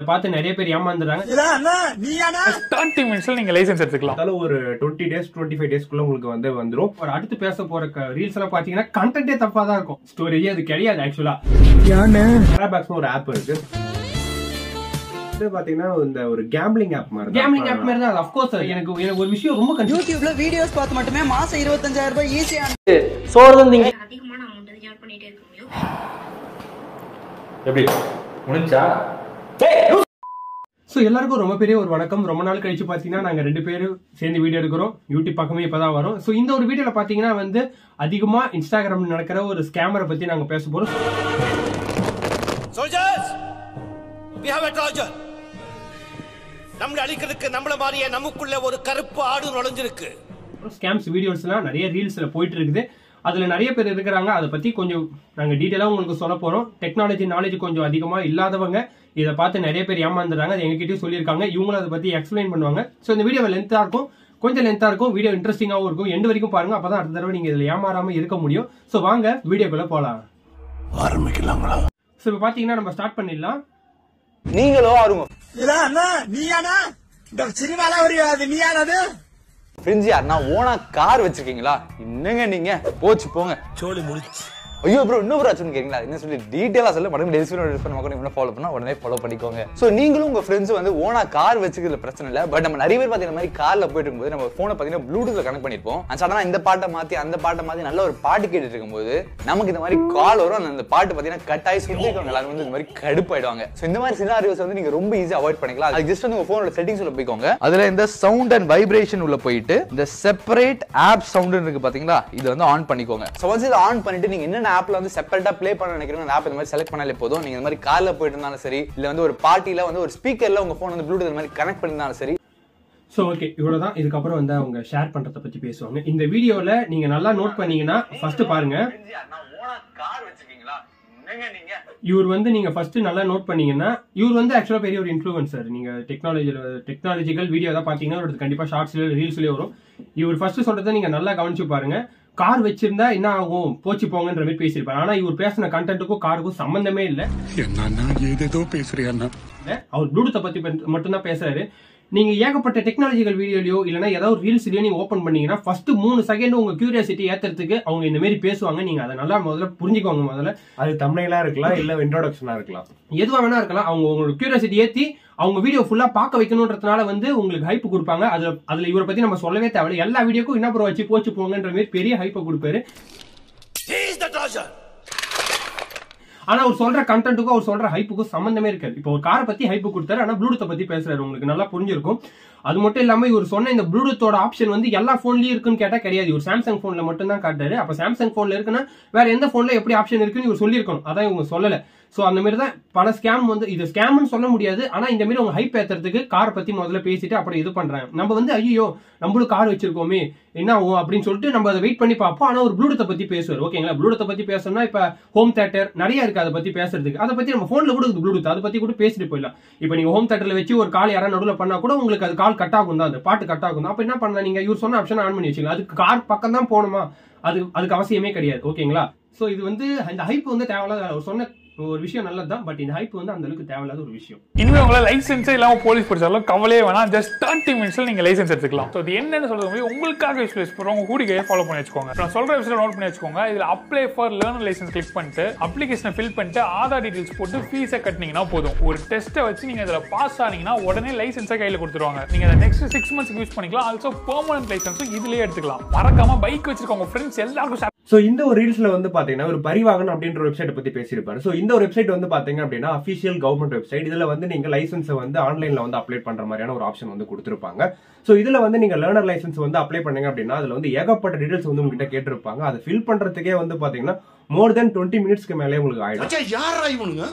பார்த்து நிறைய பேர் ஏமாந்துறாங்க. ஸ்டார்ட் மினிட்ஸ்ல நீங்க லைசென்ஸ் எடுத்துக்கலாம். அதால ஒரு 20 days 25 daysக்குள்ள உங்களுக்கு வந்துரும். ஒரு அடுத்து பேச போற ரீல்ஸ் எல்லாம் பாத்தீங்கன்னா கண்டென்ட்டே தப்பா தான் இருக்கும். ஸ்டோரேஜே அது கிடையாது ஆக்சுவலா. கேராபாக்ஸ்னு ஒரு ஆப் இருக்கு. இது பாத்தீங்கன்னா இந்த ஒரு கேம்பிளிங் ஆப் மாதிரி தான். ஆஃப் கோர்ஸ் எனக்கு ஒரு விஷயம் ரொம்ப யூடியூப்ல வீடியோஸ் பார்த்து மட்டுமே மாசம் 25000 ரூபாய் ஈஸியா சோர்ந்தீங்க. அதிகமான அமௌண்ட் ஏர்ன் பண்ணிட்டே இருக்க முடியும். எப்படி முடிஞ்சா? சோ எல்லாருக்கும் ரொம்ப பெரிய ஒரு வணக்கம். ரொம்ப நாள் கழிச்சு பாத்தீங்கன்னா நாங்க 2 பேரும் சேர்ந்து வீடியோ எடுக்கிறோம். யூடியூப் பக்கமே இப்பதான் வரும். சோ இந்த ஒரு வீடியோல பாத்தீங்கன்னா வந்து அதிகமா இன்ஸ்டாகிராம்ல நடக்கிற ஒரு ஸ்கேமரை பத்தி நாங்க பேச போறோம். Soldiers, we have a Trojan. நம்மள அழிக்கிறதுக்கு நம்மள மாதிரியே நமக்குள்ள ஒரு கருப்பு ஆடு நுழைஞ்சிருக்கு. ஸ்கேம்ஸ் வீடியோஸ்லாம் நிறைய ரீல்ஸ்ல போயிட்டு இருக்குது. அதுல நிறைய பேர் இருக்கிறாங்க. அதை பத்தி கொஞ்சம் நாங்க டீடைலா உங்களுக்கு சொல்ல போறோம். டெக்னாலஜி நாலேஜ் கொஞ்சம் அதிகமா இல்லாதவங்க இதை பார்த்து நிறைய பேர் ஏமாந்துறாங்க. அது எங்ககிட்டயும் சொல்லியிருக்காங்க. இவங்களும் அதை பத்தி எக்ஸ்பிளைன் பண்ணுவாங்க. சோ இந்த வீடியோ லென்த்தா இருக்கும், கொஞ்சம் லென்த்தா இருக்கும். வீடியோ இன்ட்ரெஸ்டிங்காவும் இருக்கும். எண்டு வரைக்கும் பாருங்க. அப்பதான் அடுத்த தடவை நீங்க இதுல ஏமாறாம இருக்க முடியும். சோ வாங்க வீடியோக்குள்ள போலாம். ஆரம்பிக்கலாங்களா? சோ இப்ப பாத்தீங்கன்னா நம்ம ஸ்டார்ட் பண்ணிடலாம். நீங்களோ ஆருங்க. நீயானா இந்த சினிமால ஒரு நீயானது ஃப்ரெண்ட்ஸ் யார் நான் ஓனா கார் வச்சிருக்கீங்களா? என்னங்க நீங்க போச்சு போங்க. சோலி முடிச்சு. ஐயோ ப்ரோ இன்னும் ப்ரோ ஆச்சுன்னு கேட்குறீங்களா? என்ன சொல்லி டீட்டெயிலாக சொல்ல மறுபடியும் டெலிவரி ஃபாலோ பண்ணா உடனே ஃபாலோ பண்ணிக்கோங்க. ஸோ நீங்களும் உங்க ஃப்ரெண்ட்ஸ் வந்து ஓனா கார் வச்சுக்கிறதுல பிரச்சனை இல்லை. பட் நம்ம நிறைய பேர் பார்த்தீங்கன்னா மாதிரி கார்ல போயிட்டு இருக்கும்போது நம்ம ஃபோனை பார்த்தீங்கன்னா ப்ளூடூத்ல கனெக்ட் பண்ணிருப்போம். சடனா இந்த பாட்டை மாற்றி அந்த பாட்டை மாற்றி நல்ல ஒரு பாட்டு கேட்டுட்டு இருக்கும்போது நமக்கு இந்த மாதிரி கால் வரும். அந்த பாட்டு பார்த்தீங்கன்னா கட்டாயி சுற்றிருக்கவங்க எல்லாரும் வந்து இந்த மாதிரி கடுப்பாயிடுவாங்க. ஸோ இந்த மாதிரி சினாரியோஸ் வந்து நீங்க ரொம்ப ஈஸியாக அவாய்ட் பண்ணிக்கலாம். அது ஜஸ்ட் வந்து உங்க ஃபோனோட செட்டிங்ஸ் உள்ள போய்க்கோங்க. அதுல இந்த சவுண்ட் அண்ட் வைப்ரேஷன் உள்ள போயிட்டு இந்த செப்பரேட் ஆப் சவுண்ட் இருக்கு பாத்தீங்களா, இதை வந்து ஆன் பண்ணிக்கோங்க. ஸோ ஒன்ஸ் இதை ஆன் பண்ணிட்டு நீங்க என்னென்ன ஆப்ல வந்து செப்பரேட் ப்ளே பண்ண நினைக்கிறீங்க அந்த ஆப் இந்த மாதிரி செலக்ட் பண்ணாலே போதும். நீங்க இந்த மாதிரி கார்ல போயிட்டு இருந்தாலும் சரி, இல்ல வந்து ஒரு பார்ட்டில வந்து ஒரு ஸ்பீக்கர்ல உங்க போன் வந்து ப்ளூடூத் இந்த மாதிரி கனெக்ட் பண்ணிருந்தாலும் சரி. சோ ஓகே, இவ்வளவுதான். இதுக்கப்புறம் வந்து அவங்க ஷேர் பண்றத பத்தி பேசுவாங்க. இந்த வீடியோல நீங்க நல்லா நோட் பண்ணீங்கன்னா ஃபர்ஸ்ட் பாருங்க. இவர் வந்து நீங்க ஃபர்ஸ்ட் நல்லா நோட் பண்ணீங்கன்னா இவர் வந்து ஆக்சுவலா பெரிய ஒரு இன்ஃப்ளூயன்சர். நீங்க டெக்னாலஜிக்கல் வீடியோ தான் பாத்தீங்கன்னா கண்டிப்பா ஷார்ட்ஸ்ல ரீல்ஸ்லயே வரும். இவர் ஃபர்ஸ்ட் சொல்றதை நீங்க நல்லா கவனிச்சு பாருங்க. கார் வச்சிருந்தா என்ன ஆகும், போச்சு போங்கன்ற மாதிரி பேசியிருப்பாரு. ஆனா இவர் பேசின கண்டென்ட்டுக்கும் காருக்கும் சம்பந்தமே இல்ல. ஏதோ பேசுறியா? அவர் ப்ளூடூத்தை பத்தி மட்டும்தான் பேசுறாரு. நீங்க ஏகப்பட்ட டெக்னாலஜிக்கல் வீடியோலயோ இல்லனா ஏதாவது ரீல்ஸ்லயோ நீங்க ஓபன் பண்ணீங்கன்னா ஃபர்ஸ்ட் 3 செகண்ட் உங்க கியூரியாசிட்டி ஏத்துறதுக்கு அவங்க இந்த மாதிரி பேசுவாங்க. நீங்க அதை நல்லா முதல்ல புரிஞ்சுக்கோங்க. முதல்ல அது தம்ப்நெயிலா இருக்கலாம், இல்ல இன்ட்ரோடக்ஷனா இருக்கலாம், எதுவா வேணா இருக்கலாம். அவங்க உங்களோட கியூரியாசிட்டி ஏத்தி அவங்க வீடியோ ஃபுல்லா பார்க்க வைக்கணும்ன்றதுனால வந்து உங்களுக்கு ஹைப் கொடுப்பாங்க. அதுல இவரை பத்தி நம்ம சொல்லவே தேவையில்லை. எல்லா வீடியோக்கும் என்ன ப்ரோ வச்சு போச்சு போங்கன்ற மாதிரி பெரிய ஹைப்பை கொடுப்பாரு. ஆனா அவர் சொல்ற கண்டென்ட்டுக்கும் அவர் சொல்ற ஹைப்புக்கும் சம்பந்தமே இருக்காது. இப்போ ஒரு காரை பத்தி ஹைப்பு கொடுத்தாரு, ஆனா ப்ளூடூத்தை பத்தி பேசுறாரு. உங்களுக்கு நல்லா புரிஞ்சிருக்கும். அது மட்டும் இல்லாம இவர் சொன்ன இந்த ப்ளூடூத்தோட ஆப்ஷன் வந்து எல்லா போன்லயும் இருக்குன்னு கேட்டா கிடையாது. இவர் சாம்சங் போன்ல மட்டும் தான் காட்டாரு. அப்ப சாம்சங் போன்ல இருக்குன்னா வேற எந்த போன்ல எப்படி ஆப்ஷன் இருக்குன்னு இவர் சொல்லியிருக்கணும். அதான் இவங்க சொல்லல. சோ அந்த மாதிரி தான் பல ஸ்கேம் வந்து இது ஸ்கேம்னு சொல்ல முடியாது. ஆனா இந்த மாதிரி உங்க ஹைப் ஏத்துறதுக்கு காரை பத்தி முதல்ல பேசிட்டு அப்புறம் இது பண்றாங்க. நம்ம வந்து ஐயோ நம்மளும் கார் வச்சிருக்கோமே என்ன ஆகும் அப்படின்னு சொல்லிட்டு நம்ம அதை வெயிட் பண்ணி பார்ப்போம். ஆனா ஒரு ப்ளூடூத்தை பத்தி பேசுவார். ஓகேங்களா? ப்ளூடூத்தை பத்தி பேசணும்னா இப்ப ஹோம் தியேட்டர் நிறைய இருக்கு அதை பத்தி பேசுறதுக்கு. அதை பத்தி நம்ம போன்ல கூட ப்ளூடூத் அதை பத்தி கூட பேசிட்டு போயிடலாம். இப்ப நீங்க ஹோம் தியேட்டர்ல வச்சு ஒரு கால் யாராவது நடுவில் பண்ணா கூட உங்களுக்கு அது கால் கட் ஆகும் தான், அந்த பாட்டு கட் ஆகும் தான். அப்ப என்ன பண்ணலாம், நீங்க இவர் சொன்ன ஆப்ஷன் ஆன் பண்ணி வச்சுக்கலாம். அதுக்கு கார் பக்கம் தான் போகணுமா? அதுக்கு அவசியமே கிடையாது. ஓகேங்களா? சோ இது வந்து இந்த ஹைப் வந்து தேவையில்லாத. அவர் சொன்ன ஒரு விஷயம் நல்லதுதான். பட் இந்த ஹைப் வந்து அந்த அளவுக்கு தேவையில்லாத ஒரு விஷயம். இனிமே உங்களை லைசென்ஸே இல்லாம போலீஸ் பிடிச்சாலும் கவலையே வேணாம். ஜஸ்ட் 30 மினிட்ஸ்ல நீங்க லைசென்ஸ் எடுத்துக்கலாம். ஸோ இது என்னன்னு சொல்றது உங்களுக்காக யூஸ் பண்ணுறோம். உங்க கூடிய ஃபாலோ பண்ணி வச்சுக்கோங்க. நான் சொல்ற விஷயம் நோட் பண்ணி வச்சுக்கோங்க. இதுல apply for learner license click பண்ணிட்டு அப்ளிகேஷனை ஃபில் பண்ணிட்டு ஆதார் டீடைல்ஸ் போட்டு ஃபீஸை கட்டினீங்கன்னா போதும். ஒரு டெஸ்ட்டை வச்சு நீங்க இதுல பாஸ் ஆனீங்கன்னா உடனே லைசென்ஸை கையில கொடுத்துருவாங்க. நீங்க அதை நெக்ஸ்ட் 6 months யூஸ் பண்ணிக்கலாம். ஆல்சோ பெர்மனன்ட் லைசென்ஸும் இதுலயே எடுத்துக்கலாம். மறக்காம பைக் வச்சிருக்கோங்க ஃப்ரெண்ட்ஸ் எல்லாருக்கும். சோ இந்த ஒரு ரீல்ஸ்ல வந்து பாத்தீங்கன்னா ஒரு பரிவாகன் அப்படின்ற வெப்சைட் பத்தி பேசியிருப்பாரு. சோ இந்த ஒரு வெப்சைட் வந்து பாத்தீங்க அப்படின்னா அபிஷியல் கவர்மெண்ட் வெப்சைட். இதுல வந்து நீங்க லைசன்ஸ் வந்து ஆன்லைன்ல வந்து அப்ளை பண்ற மாதிரியான ஒரு ஆப்ஷன் வந்து கொடுத்திருப்பாங்க. சோ இதுல வந்து நீங்க லேர்னர் லைசன்ஸ் வந்து அப்ளை பண்ணீங்க அப்படின்னா அதுல வந்து ஏகப்பட்ட டீடைல்ஸ் வந்து உங்ககிட்ட கேட்டிருப்பாங்க. அதை ஃபில் பண்றதுக்கே வந்து பாத்தீங்கன்னா மோர் தென் 20 மினிட்ஸ்க்கு மேலே உங்களுக்கு ஆயிடும். யாரா இவனுங்க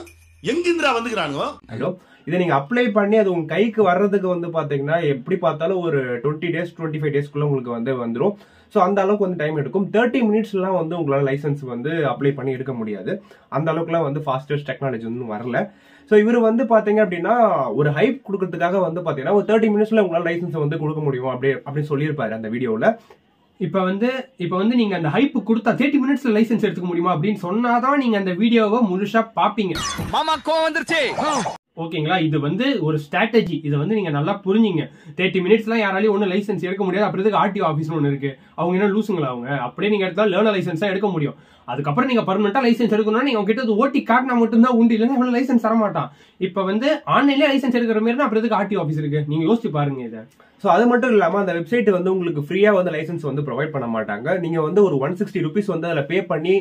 எங்கிந்திரா வந்துக்கிறானுங்க? ஹலோ, இதை நீங்க அப்ளை பண்ணி அது உங்க கைக்கு வர்றதுக்கு வந்து பாத்தீங்கன்னா எப்படி பார்த்தாலும் ஒரு 20 days 25 daysக்குள்ள உங்களுக்கு வந்து வந்துடும். ஸோ அந்த அளவுக்கு வந்து டைம் எடுக்கும். 30 மினிட்ஸ்லாம் வந்து உங்களால் லைசன்ஸ் வந்து அப்ளை பண்ணி எடுக்க முடியாது. அந்த அளவுக்குலாம் வந்து ஃபாஸ்டஸ்ட் டெக்னாலஜி வந்து வரல. ஸோ இவர் வந்து பாத்தீங்க அப்படின்னா ஒரு ஹைப் கொடுக்கறதுக்காக வந்து பாத்தீங்கன்னா ஒரு 30 மினிட்ஸ்ல உங்களால் லைசன்ஸ் வந்து கொடுக்க முடியும் அப்படின்னு சொல்லியிருப்பாரு அந்த வீடியோல. இப்ப வந்து நீங்க அந்த ஹைப் கொடுத்தா 30 மினிட்ஸ்ல லைசன்ஸ் எடுத்துக்க முடியுமா அப்படின்னு சொன்னாதான் நீங்க அந்த வீடியோவை முழுசா பாப்பீங்க. மாமா கோவம் வந்துருச்சு. ஓகேங்களா? இது வந்து ஒரு ஸ்ட்ராட்டஜி. இதை வந்து நீங்க நல்லா புரிஞ்சுங்க. 30 மினிட்ஸ்லாம் யாராலையும் ஒன்றும் லைசன்ஸ் எடுக்க முடியாது. அப்புறத்துக்கு ஆர்டிஓ ஆஃபீஸ்னு ஒன்று இருக்கு. அவங்க என்ன லூசுங்களா? அவங்க அப்படியே நீங்க எடுத்தா லேர்னர் லைசன்ஸ் தான் எடுக்க முடியும். அதுக்கப்புறம் நீங்க பர்மனெண்டா லைசன்ஸ் எடுக்கணும்னா நீங்க உங்ககிட்ட ஓட்டி காட்டினா மட்டும்தான் உண்டு. இல்லைன்னா இவ்வளவு லைசன்ஸ் தர மாட்டான். இப்ப வந்து ஆன்லைன்ல லைசன்ஸ் எடுக்கிற மாதிரி அப்புறத்துக்கு ஆர்டிஓ ஆஃபீஸ் இருக்கு. நீங்க யோசிச்சு பாருங்க இதை. ஸோ அது மட்டும் இல்லாமல் அந்த வெப்சைட் வந்து உங்களுக்கு ஃப்ரீயாக வந்து லைசன்ஸ் வந்து ப்ரொவைட் பண்ண மாட்டாங்க. நீங்கள் வந்து ஒரு 160 rupees வந்து அதில் பே பண்ணி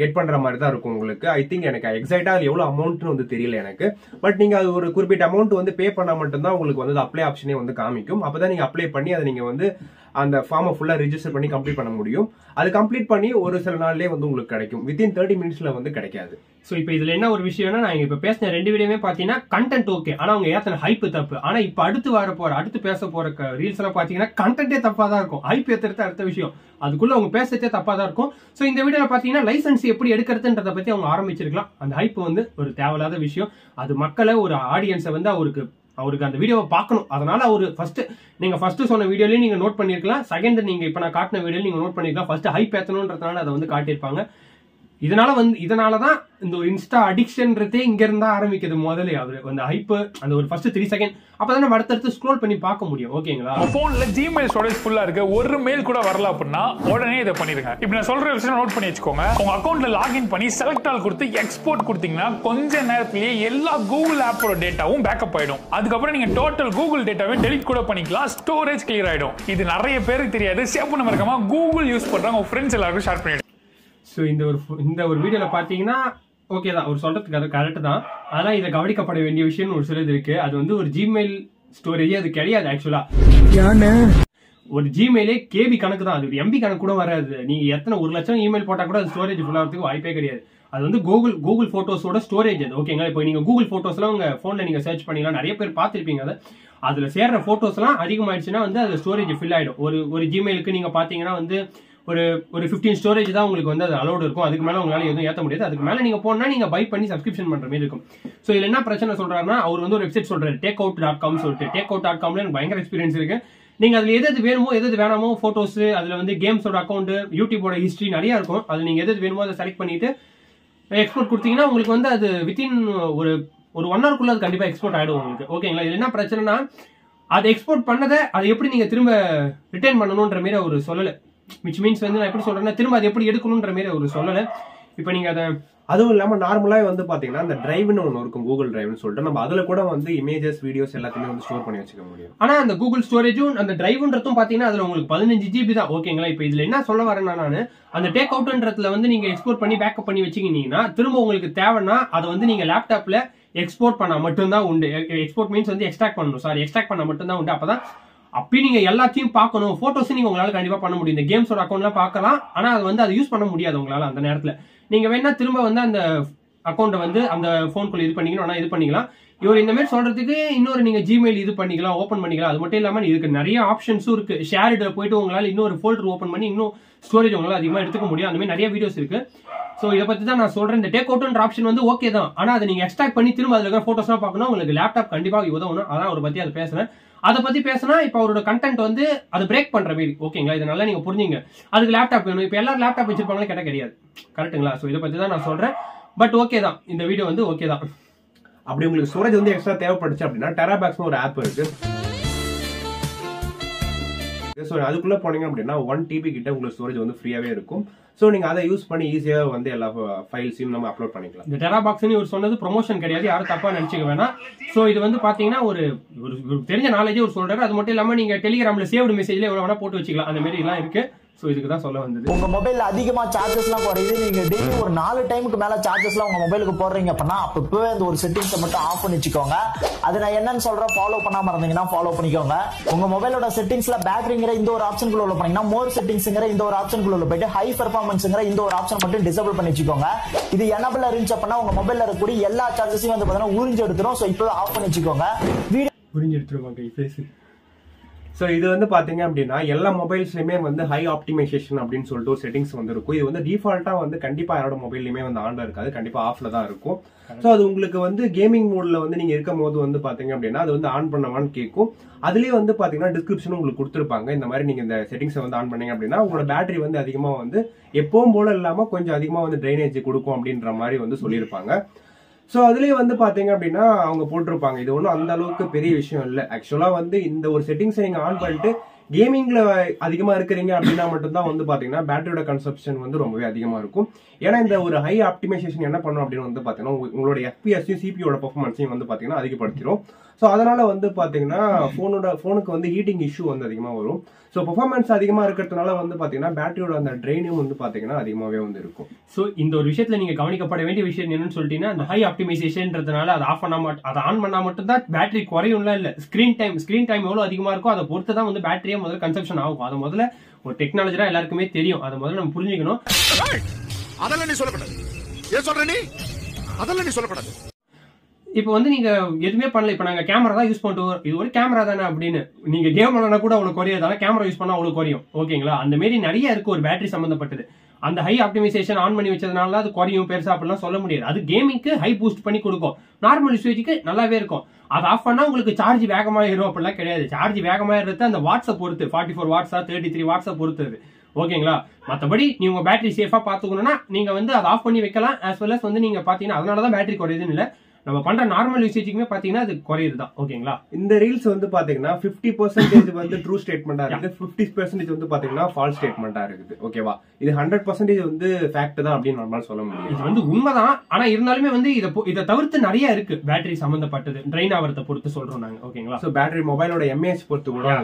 கெட் பண்ணுற மாதிரி தான் இருக்கும் உங்களுக்கு. ஐ திங்க் எனக்கு எக்ஸாக்டாக அது எவ்வளோ அமௌண்ட்னு வந்து தெரியல எனக்கு. பட் நீங்கள் அது ஒரு குறிப்பிட்ட அமௌண்ட் வந்து பே பண்ணால் மட்டும்தான் உங்களுக்கு வந்து அப்ளை ஆப்ஷனே வந்து காமிக்கும். அப்போ தான் நீங்கள் அப்ளை பண்ணி அதை நீங்கள் வந்து அந்த ஃபார்மை ஃபுல்லாக ரிஜிஸ்டர் பண்ணி கம்ப்ளீட் பண்ண முடியும். அது கம்ப்ளீட் பண்ணி ஒரு சில நாள்லேயே வந்து உங்களுக்கு கிடைக்கும். வித்தின் 30 minutesல வந்து கிடைக்காது. ஸோ இப்போ இதுல என்ன ஒரு விஷயம்னா, நான் இப்போ பேசின 2 வீடியோமே பார்த்தீங்கன்னா கண்டென்ட் ஓகே, ஆனால் அவங்க ஏத்தன ஹைப் தப்பு. ஆனால் இப்போ அடுத்து பேச போற ரீல்ஸ் எல்லாம் பார்த்தீங்கன்னா கண்டென்ட்டே தப்பாக தான் இருக்கும். ஹைப் ஏத்துறது அடுத்த விஷயம், அதுக்குள்ள அவங்க பேசுறதே தப்பாக தான் இருக்கும். ஸோ இந்த வீடியோல பார்த்தீங்கன்னா லைசன்ஸ் எப்படி எடுக்கிறதுன்றதை பத்தி அவங்க ஆரம்பிச்சிருக்கலாம். அந்த ஹைப் வந்து ஒரு தேவையில்லாத விஷயம். அது மக்களை, ஒரு ஆடியன்ஸை வந்து அவருக்கு அந்த வீடியோவை பார்க்கணும். அதனால அவரு நீங்க ஃபர்ஸ்ட் சொன்ன வீடியோலயும் நீங்க நோட் பண்ணிருக்கலாம். செகண்ட் நீங்க இப்ப நான் காட்டின வீடியோல நீங்க நோட் பண்ணிருக்கலாம். ஃபர்ஸ்ட் ஹைப் ஏத்தணும்ன்றதுனால அதை வந்து காட்டியிருப்பாங்க. இதனாலதான் இந்த இன்ஸ்டா அடிக்ஷன்றதே இங்க இருந்தா ஆரம்பிக்குது. முதல்ல அவரு அந்த ஹைப், அந்த ஒரு ஃபர்ஸ்ட் 3 செகண்ட், அப்பதான் நம்ம அடுத்தடுத்து ஸ்க்ரோல் பண்ணி பார்க்க முடியும். ஓகேங்களா? போன்ல ஜிமெயில் ஸ்டோரேஜ் ஃபுல்லா இருக்கு, ஒரு மெயில் கூட வரல அப்படின்னா உடனே இதை பண்ணிருங்க. இப்போ நான் சொல்ற விஷயம் நோட் பண்ணி வச்சுக்கோங்க. உங்க அக்கௌண்ட்ல லாகின் பண்ணி செலக்ட் ஆல் கொடுத்து எக்ஸ்போர்ட் கொடுத்தீங்கன்னா கொஞ்ச நேரத்திலேயே எல்லா கூகுள் ஆப்போட டேட்டாவும் பேக்கப் ஆயிடும். அதுக்கப்புறம் நீங்க டோட்டல் கூகுள் டேட்டாவே டெலிட் கூட பண்ணிக்கலாம். ஸ்டோரேஜ் கிளியர் ஆயிடும். இது நிறைய பேருக்கு தெரியாது. சேவ் பண்ண மறக்காம கூகுள் யூஸ் பண்றாங்க உங்க ஃப்ரெண்ட்ஸ் எல்லாருக்கும் ஷேர் பண்ணிடுங்க. ஸோ இந்த ஒரு வீடியோல பாத்தீங்கன்னா ஓகே தான், அவர் சொல்றதுக்கு கரெக்ட் தான். ஆனா இதை கவனிக்கப்பட வேண்டிய விஷயம் ஒரு சிலது இருக்கு. அது வந்து ஒரு ஜிமெயில் ஸ்டோரேஜ் அது கிடையாது. ஆக்சுவலா ஒரு ஜிமெயிலே கேபி கணக்கு தான். அது ஒரு எம்பி கணக்கு கூட வராது. நீங்க எத்தனை 1 லட்சம் இமெயில் போட்டா கூட அது ஸ்டோரேஜ் ஃபுல் ஆகிறதுக்கு வாய்ப்பே கிடையாது. அது வந்து கூகுள் போட்டோஸோட ஸ்டோரேஜ் அது. ஓகேங்களா? இப்போ நீங்க கூகுள் போட்டோஸ்லாம் உங்க போன்ல நீங்க சர்ச் பண்ணீங்கன்னா நிறைய பேர் பார்த்திருப்பீங்க. அதை அதுல சேர்ற போட்டோஸ் எல்லாம் அதிகமாயிடுச்சுன்னா வந்து அது ஸ்டோரேஜ் ஃபில் ஆயிடும். ஒரு ஜிமெயிலுக்கு நீங்க பாத்தீங்கன்னா வந்து ஒரு 15 ஸ்டோரேஜ் தான் உங்களுக்கு வந்து அது அலோடு இருக்கும். அதுக்கு மேல உங்களால எதுவும் ஏற்ற முடியாது. அதுக்கு மேல நீங்க போனா நீங்க பை பண்ணி சப்ஸ்கிரிப்ஷன் பண்ற மாதிரி இருக்கும். சோ இதுல என்ன பிரச்சனை சொல்றாருன்னா, அவர் வந்து ஒரு வெப்சைட் சொல்றாரு takeout.com சொல்லிட்டு. takeout.comல எனக்கு பயங்கர எக்ஸ்பீரியன்ஸ் இருக்கு. நீங்க அதுல எது வேணுமோ எது வேணாமோ போட்டோஸ், அதுல வந்து கேம்ஸோட அக்கௌண்ட், யூடியூபோட ஹிஸ்டரி நிறைய இருக்கும். அது நீங்க எது வேணுமோ அதை செலக்ட் பண்ணிட்டு எக்ஸ்போர்ட் கொடுத்தீங்கன்னா உங்களுக்கு வந்து அது வித்தின் ஒரு 1 ஹவருக்குள்ள அது கண்டிப்பா எக்ஸ்போர்ட் ஆயிடும் உங்களுக்கு. ஓகேங்களா? இது என்ன பிரச்சனைனா, அதை எக்ஸ்போர்ட் பண்ணதை அதை எப்படி நீங்க திரும்ப ரிட்டர்ன் பண்ணணும்ன்ற மாதிரி அவர் சொல்லல. which means வந்து நான் எப்படி சொல்றேன்னா, திரும்ப அது எப்படி எடுக்கணும்ன்ற மாதிரி அவர் சொல்லல. இப்போ நீங்க அதை அதுவும் இல்லாம நார்மலா வந்து பாத்தீங்கன்னா அந்த டிரைவ்னு ஒன்று இருக்கும், கூகுள் டிரைவ்னு சொல்லிட்டு நம்ம அதுல கூட வந்து இமேஜஸ், வீடியோஸ் எல்லாத்தையுமே வந்து ஸ்டோர் பண்ணி வச்சுக்க முடியும். ஆனா அந்த கூகுள் ஸ்டோரேஜும் அந்த டிரைவ்ன்றதும் பாத்தீங்கன்னா அதுல உங்களுக்கு 15 GB தான். ஓகேங்களா? இப்போ இதுல என்ன சொல்ல வரேன்னா, நான் அந்த டேக் அவுட்ன்றதுல வந்து நீங்க எக்ஸ்போர்ட் பண்ணி பேக்கப் பண்ணி வச்சுக்கிட்டீங்கன்னா திரும்ப உங்களுக்கு தேவைன்னா அதை வந்து நீங்க லேப்டாப்ல எக்ஸ்போர்ட் பண்ணா மட்டும்தான் உண்டு. எக்ஸ்போர்ட் மீன்ஸ் வந்து எக்ஸ்ட்ராக்ட் பண்ண மட்டும்தான் உண்டு. அப்பதான் அப்படி நீங்க எல்லாத்தையும் பார்க்கணும். போட்டோஸ் நீங்க உங்களால கண்டிப்பா பண்ண முடியும். இந்த கேம்ஸோட அக்கௌண்ட்லாம் பார்க்கலாம். ஆனா அது வந்து அதை யூஸ் பண்ண முடியாது உங்களால அந்த நேரத்துல. நீங்க வேணா திரும்ப வந்து அந்த அக்கௌண்ட்டை வந்து அந்த போனுக்குள்ள இது பண்ணிக்கணும், இது பண்ணிக்கலாம். இவர் இந்த மாதிரி சொல்றதுக்கு இன்னொரு நீங்க ஜிமெயில் இது பண்ணிக்கலாம், ஓப்பன் பண்ணிக்கலாம். அது மட்டும் இல்லாம இதுக்கு நிறைய ஆப்ஷன்ஸும் இருக்கு. ஷேர்ல போயிட்டு உங்களால இன்னொரு ஃபோல்டர் ஓப்பன் பண்ணி இன்னும் ஸ்டோரேஜ் உங்களால அதிகமா எடுத்துக்க முடியும். அந்த மாதிரி நிறைய வீடியோஸ் இருக்கு. சோ இதை பத்தி தான் நான் சொல்றேன். இந்த டேக் அவுட்ன்ற ஆப்ஷன் வந்து ஓகே தான். ஆனா அதை நீங்க எக்ஸ்ட்ராக்ட் பண்ணி திரும்ப அதுல இருக்கிற போட்டோஸ்லாம் பார்க்கணும். உங்களுக்கு லேப்டாப் கண்டிப்பா உதவணும். அதான் அவரை பத்தி அதை பேசுறேன். அதை பத்தி பேசினா இப்ப அவரோட கண்டென்ட் வந்து அது பிரேக் பண்ற மாதிரி. ஓகேங்களா? இதை நல்லா நீங்க புரிஞ்சுங்க. அதுக்கு லேப்டாப் வேணும். இப்ப எல்லாரும் லேப்டாப் வச்சிருப்பாங்களே, கேட்டா கிடையாது. கரெக்ட்டுங்களா? சோ இதை பத்தி தான் நான் சொல்றேன். பட் ஓகே தான், இந்த வீடியோ வந்து ஓகே தான். அப்படி உங்களுக்கு ஸ்டோரேஜ் வந்து எக்ஸ்ட்ரா தேவைப்படுச்சு அப்படின்னா டெராபாக்ஸ்னு ஒரு ஆப் இருக்கு. ஸோ அதுக்குள்ள போனீங்க அப்படின்னா 1 TB கிட்ட உங்களுக்கு ஸ்டோரேஜ் வந்து ஃப்ரீயாவே இருக்கும். ஸோ நீங்க அதை யூஸ் பண்ணி ஈஸியா வந்து எல்லா ஃபைல்ஸையும் நம்ம அப்லோட் பண்ணிக்கலாம். இந்த டெராபாக்ஸ்னு ஒரு சொன்னது ப்ரொமோஷன் கிடையாது, யாரும் தப்பா நினைச்சுக்க வேணாம். சோ இது வந்து பாத்தீங்கன்னா ஒரு தெரிஞ்ச நாலேஜே ஒரு சொல்றாரு. அது மட்டும் இல்லாம நீங்க டெலிகிராம்ல சேவ்டு மெசேஜ்ல எவ்வளவு வேணா போட்டு வச்சுக்கலாம். அந்த மாதிரி எல்லாம் இருக்கு. சோ இதுக்கு தான் சொல்ல வந்தது. உங்க மொபைல்ல அதிகமா சார்ஜஸ்லாம் குறையுது, நீங்க டெய்லி ஒரு 4 டைமுக்கு மேல சார்ஜஸ்லாம் உங்க மொபைலுக்கு போடுறீங்க அப்படின்னா அப்பவே அந்த ஒரு செட்டிங்ஸை மட்டும் ஆஃப் பண்ணி வச்சுக்கோங்க. அது நான் என்னன்னு சொல்றேன், ஃபாலோ பண்ணாம இருந்தீங்கன்னா ஃபாலோ பண்ணிக்கோங்க. உங்க மொபைலோட செட்டிங்ஸ்ல பேட்டரிங்கிற இந்த ஒரு ஆப்ஷனுக்குள்ள உள்ள பண்ணீங்கன்னா மோர் செட்டிங்ஸ்ங்கிற இந்த ஒரு ஆப்ஷனுக்குள்ள உள்ள போயிட்டு ஹை பெர்ஃபார்மன்ஸ்ங்கிற இந்த ஒரு ஆப்ஷன் மட்டும் டிசேபிள் பண்ணி வச்சுக்கோங்க. இது எனபிள் இருந்துச்சு அப்படின்னா உங்க மொபைல்ல இருக்கக்கூடிய எல்லா சார்ஜஸையும் வந்து பாத்தீங்கன்னா உறிஞ்சு எடுத்துரும். சோ இப்பவே ஆஃப் பண்ணி வச்சுக்கோங்க. உறிஞ்சு எடுத்துருவாங்க ஃபேஸ். ஸோ இது வந்து பாத்தீங்க அப்படின்னா எல்லா மொபைல்ஸ்லயுமே வந்து ஹை ஆப்டிமைசேஷன் அப்படின்னு சொல்லிட்டு ஒரு செட்டிங்ஸ் வந்து இருக்கும். இது வந்து டிஃபால்ட்டா வந்து கண்டிப்பா யாரோட மொபைல்லையுமே வந்து ஆன்ல இருக்காது, கண்டிப்பா ஆஃப்ல தான் இருக்கும். ஸோ அது உங்களுக்கு வந்து கேமிங் மோட்ல வந்து நீங்க இருக்கும் போது வந்து பாத்தீங்க அப்படின்னா அது வந்து ஆன் பண்ணவான்னு கேட்கும். அதுலயே வந்து பாத்தீங்கன்னா டிஸ்கிரிப்ஷனும் உங்களுக்கு கொடுத்துருப்பாங்க. இந்த மாதிரி நீங்க இந்த செட்டிங்ஸை வந்து ஆன் பண்ணீங்க அப்படின்னா உங்களோட பேட்டரி வந்து அதிகமா வந்து எப்பவும் போல இல்லாம கொஞ்சம் அதிகமா வந்து ட்ரைனேஜ் கொடுக்கும் அப்படின்ற மாதிரி வந்து சொல்லியிருப்பாங்க. ஸோ அதுலயே வந்து பாத்தீங்க அப்படின்னா அவங்க போட்டிருப்பாங்க, இது ஒன்றும் அந்த அளவுக்கு பெரிய விஷயம் இல்லை. ஆக்சுவலா வந்து இந்த ஒரு செட்டிங்ஸை நீங்க ஆன் பண்ணிட்டு கேமிங்ல அதிகமா இருக்கிறீங்க அப்படின்னா மட்டும்தான் வந்து பாத்தீங்கன்னா பேட்டரியோட கன்சப்ஷன் வந்து ரொம்பவே அதிகமா இருக்கும். ஏன்னா இந்த ஒரு ஹை ஆப்டிமைசேஷன் என்ன பண்ணும் அப்படின்னு வந்து பாத்தீங்கன்னா உங்களோட எஃபிஎஸ்ஸையும் சிபியோட பெர்ஃபார்மன்ஸையும் வந்து பாத்தீங்கன்னா அதிகப்படுத்திடும். ஸோ அதனால வந்து பாத்தீங்கன்னா போனுக்கு வந்து ஹீட்டிங் இஷ்யூ வந்து அதிகமா வரும். ஸோ பெர்ஃபார்மன்ஸ் அதிகமா இருக்கிறதுனால வந்து பாத்தீங்கன்னா பேட்டரியோட அந்த ட்ரெயினும் வந்து பாத்தீங்கன்னா அதிகமாவே வந்து இருக்கும். ஸோ இந்த ஒரு விஷயத்துல நீங்க கவனிக்கப்பட வேண்டிய விஷயம் என்னன்னு சொல்லிட்டீங்கன்னா, அந்த ஹை ஆப்டிமைசேஷன்றதுனால அதை அதை ஆன் பண்ணா மட்டும் தான் பேட்டரி குறையும்லாம் இல்ல. ஸ்கிரீன் டைம் எவ்வளவு அதிகமா இருக்கோ அதை பொறுத்து தான் வந்து பேட்டரியா முதல்ல கன்சப்ஷன் ஆகும். அதை முதல்ல ஒரு டெக்னாலஜியா எல்லாருக்குமே தெரியும். அதை முதல்ல நம்ம புரிஞ்சுக்கணும். அதெல்லாம் நீ சொல்லக்கூடாது. ஏன் சொல்ற நீ? அதெல்லாம் நீ சொல்லக்கூடாது. இப்போ வந்து நீங்க எதுவுமே பண்ணல, இப்ப நாங்க கேமரா தான் யூஸ் பண்ணிட்டு இது ஒரு கேமரா தானே அப்படின்னு நீங்க கேம் விளையாட கூட அவ்வளவு குறையாதால கேமரா யூஸ் பண்ணா அவ்வளவு குறையும். ஓகேங்களா? அந்த மாதிரி நிறைய இருக்கு ஒரு பேட்டரி சம்பந்தப்பட்டது. அந்த ஹை ஆப்டிமைசேஷன் ஆன் பண்ணி வச்சதுனால அது குறையும் பெருசா அப்படிலாம் சொல்ல முடியாது. அது கேமிங்க்கு ஹை பூஸ்ட் பண்ணி கொடுக்கும், நார்மல் யூசேஜுக்கு நல்லாவே இருக்கும். அது ஆஃப் பண்ணா உங்களுக்கு சார்ஜ் வேகமா ஏறும் அப்படிலாம் கிடையாது. சார்ஜ் வேகமா ஏறது அந்த வாட்ஸை பொறுத்து, 44 வாட்ஸா 33 வாட்ஸை பொறுத்தது. ஓகேங்களா? மற்றபடி நீங்க உங்க பேட்டரி சேஃபா பாத்துக்கணும்னா நீங்க வந்து அதை ஆஃப் பண்ணி வைக்கலாம். ஆஸ் வெல் அஸ் வந்து நீங்க பாத்தீங்கன்னா அதனாலதான் பேட்டரி குறையுதுன்னு இல்ல, நம்ம பண்ற நார்மல் யூசேஜுக்குமே பாத்தீங்கன்னா அது குறையுது தான். ஓகேங்களா? இந்த ரீல்ஸ் வந்து பாத்தீங்கன்னா 50% வந்து ட்ரூ ஸ்டேட்மெண்டா இருக்கு, 50% வந்து பாத்தீங்கன்னா ஃபால்ஸ் ஸ்டேட்மெண்டா இருக்குது. ஓகேவா? இது 100% வந்து ஃபேக்ட் தான் அப்படின்னு நம்மளால சொல்ல முடியும். இது வந்து உண்மைதான். ஆனா இருந்தாலுமே வந்து இதை தவிர்த்து நிறைய இருக்கு பேட்டரி சம்பந்தப்பட்டது, ட்ரெயின் ஆவறத பொறுத்து சொல்றோம் நாங்க. ஓகேங்களா? சோ பேட்டரி மொபைலோட எம்ஏஹெச் பொறுத்து கூட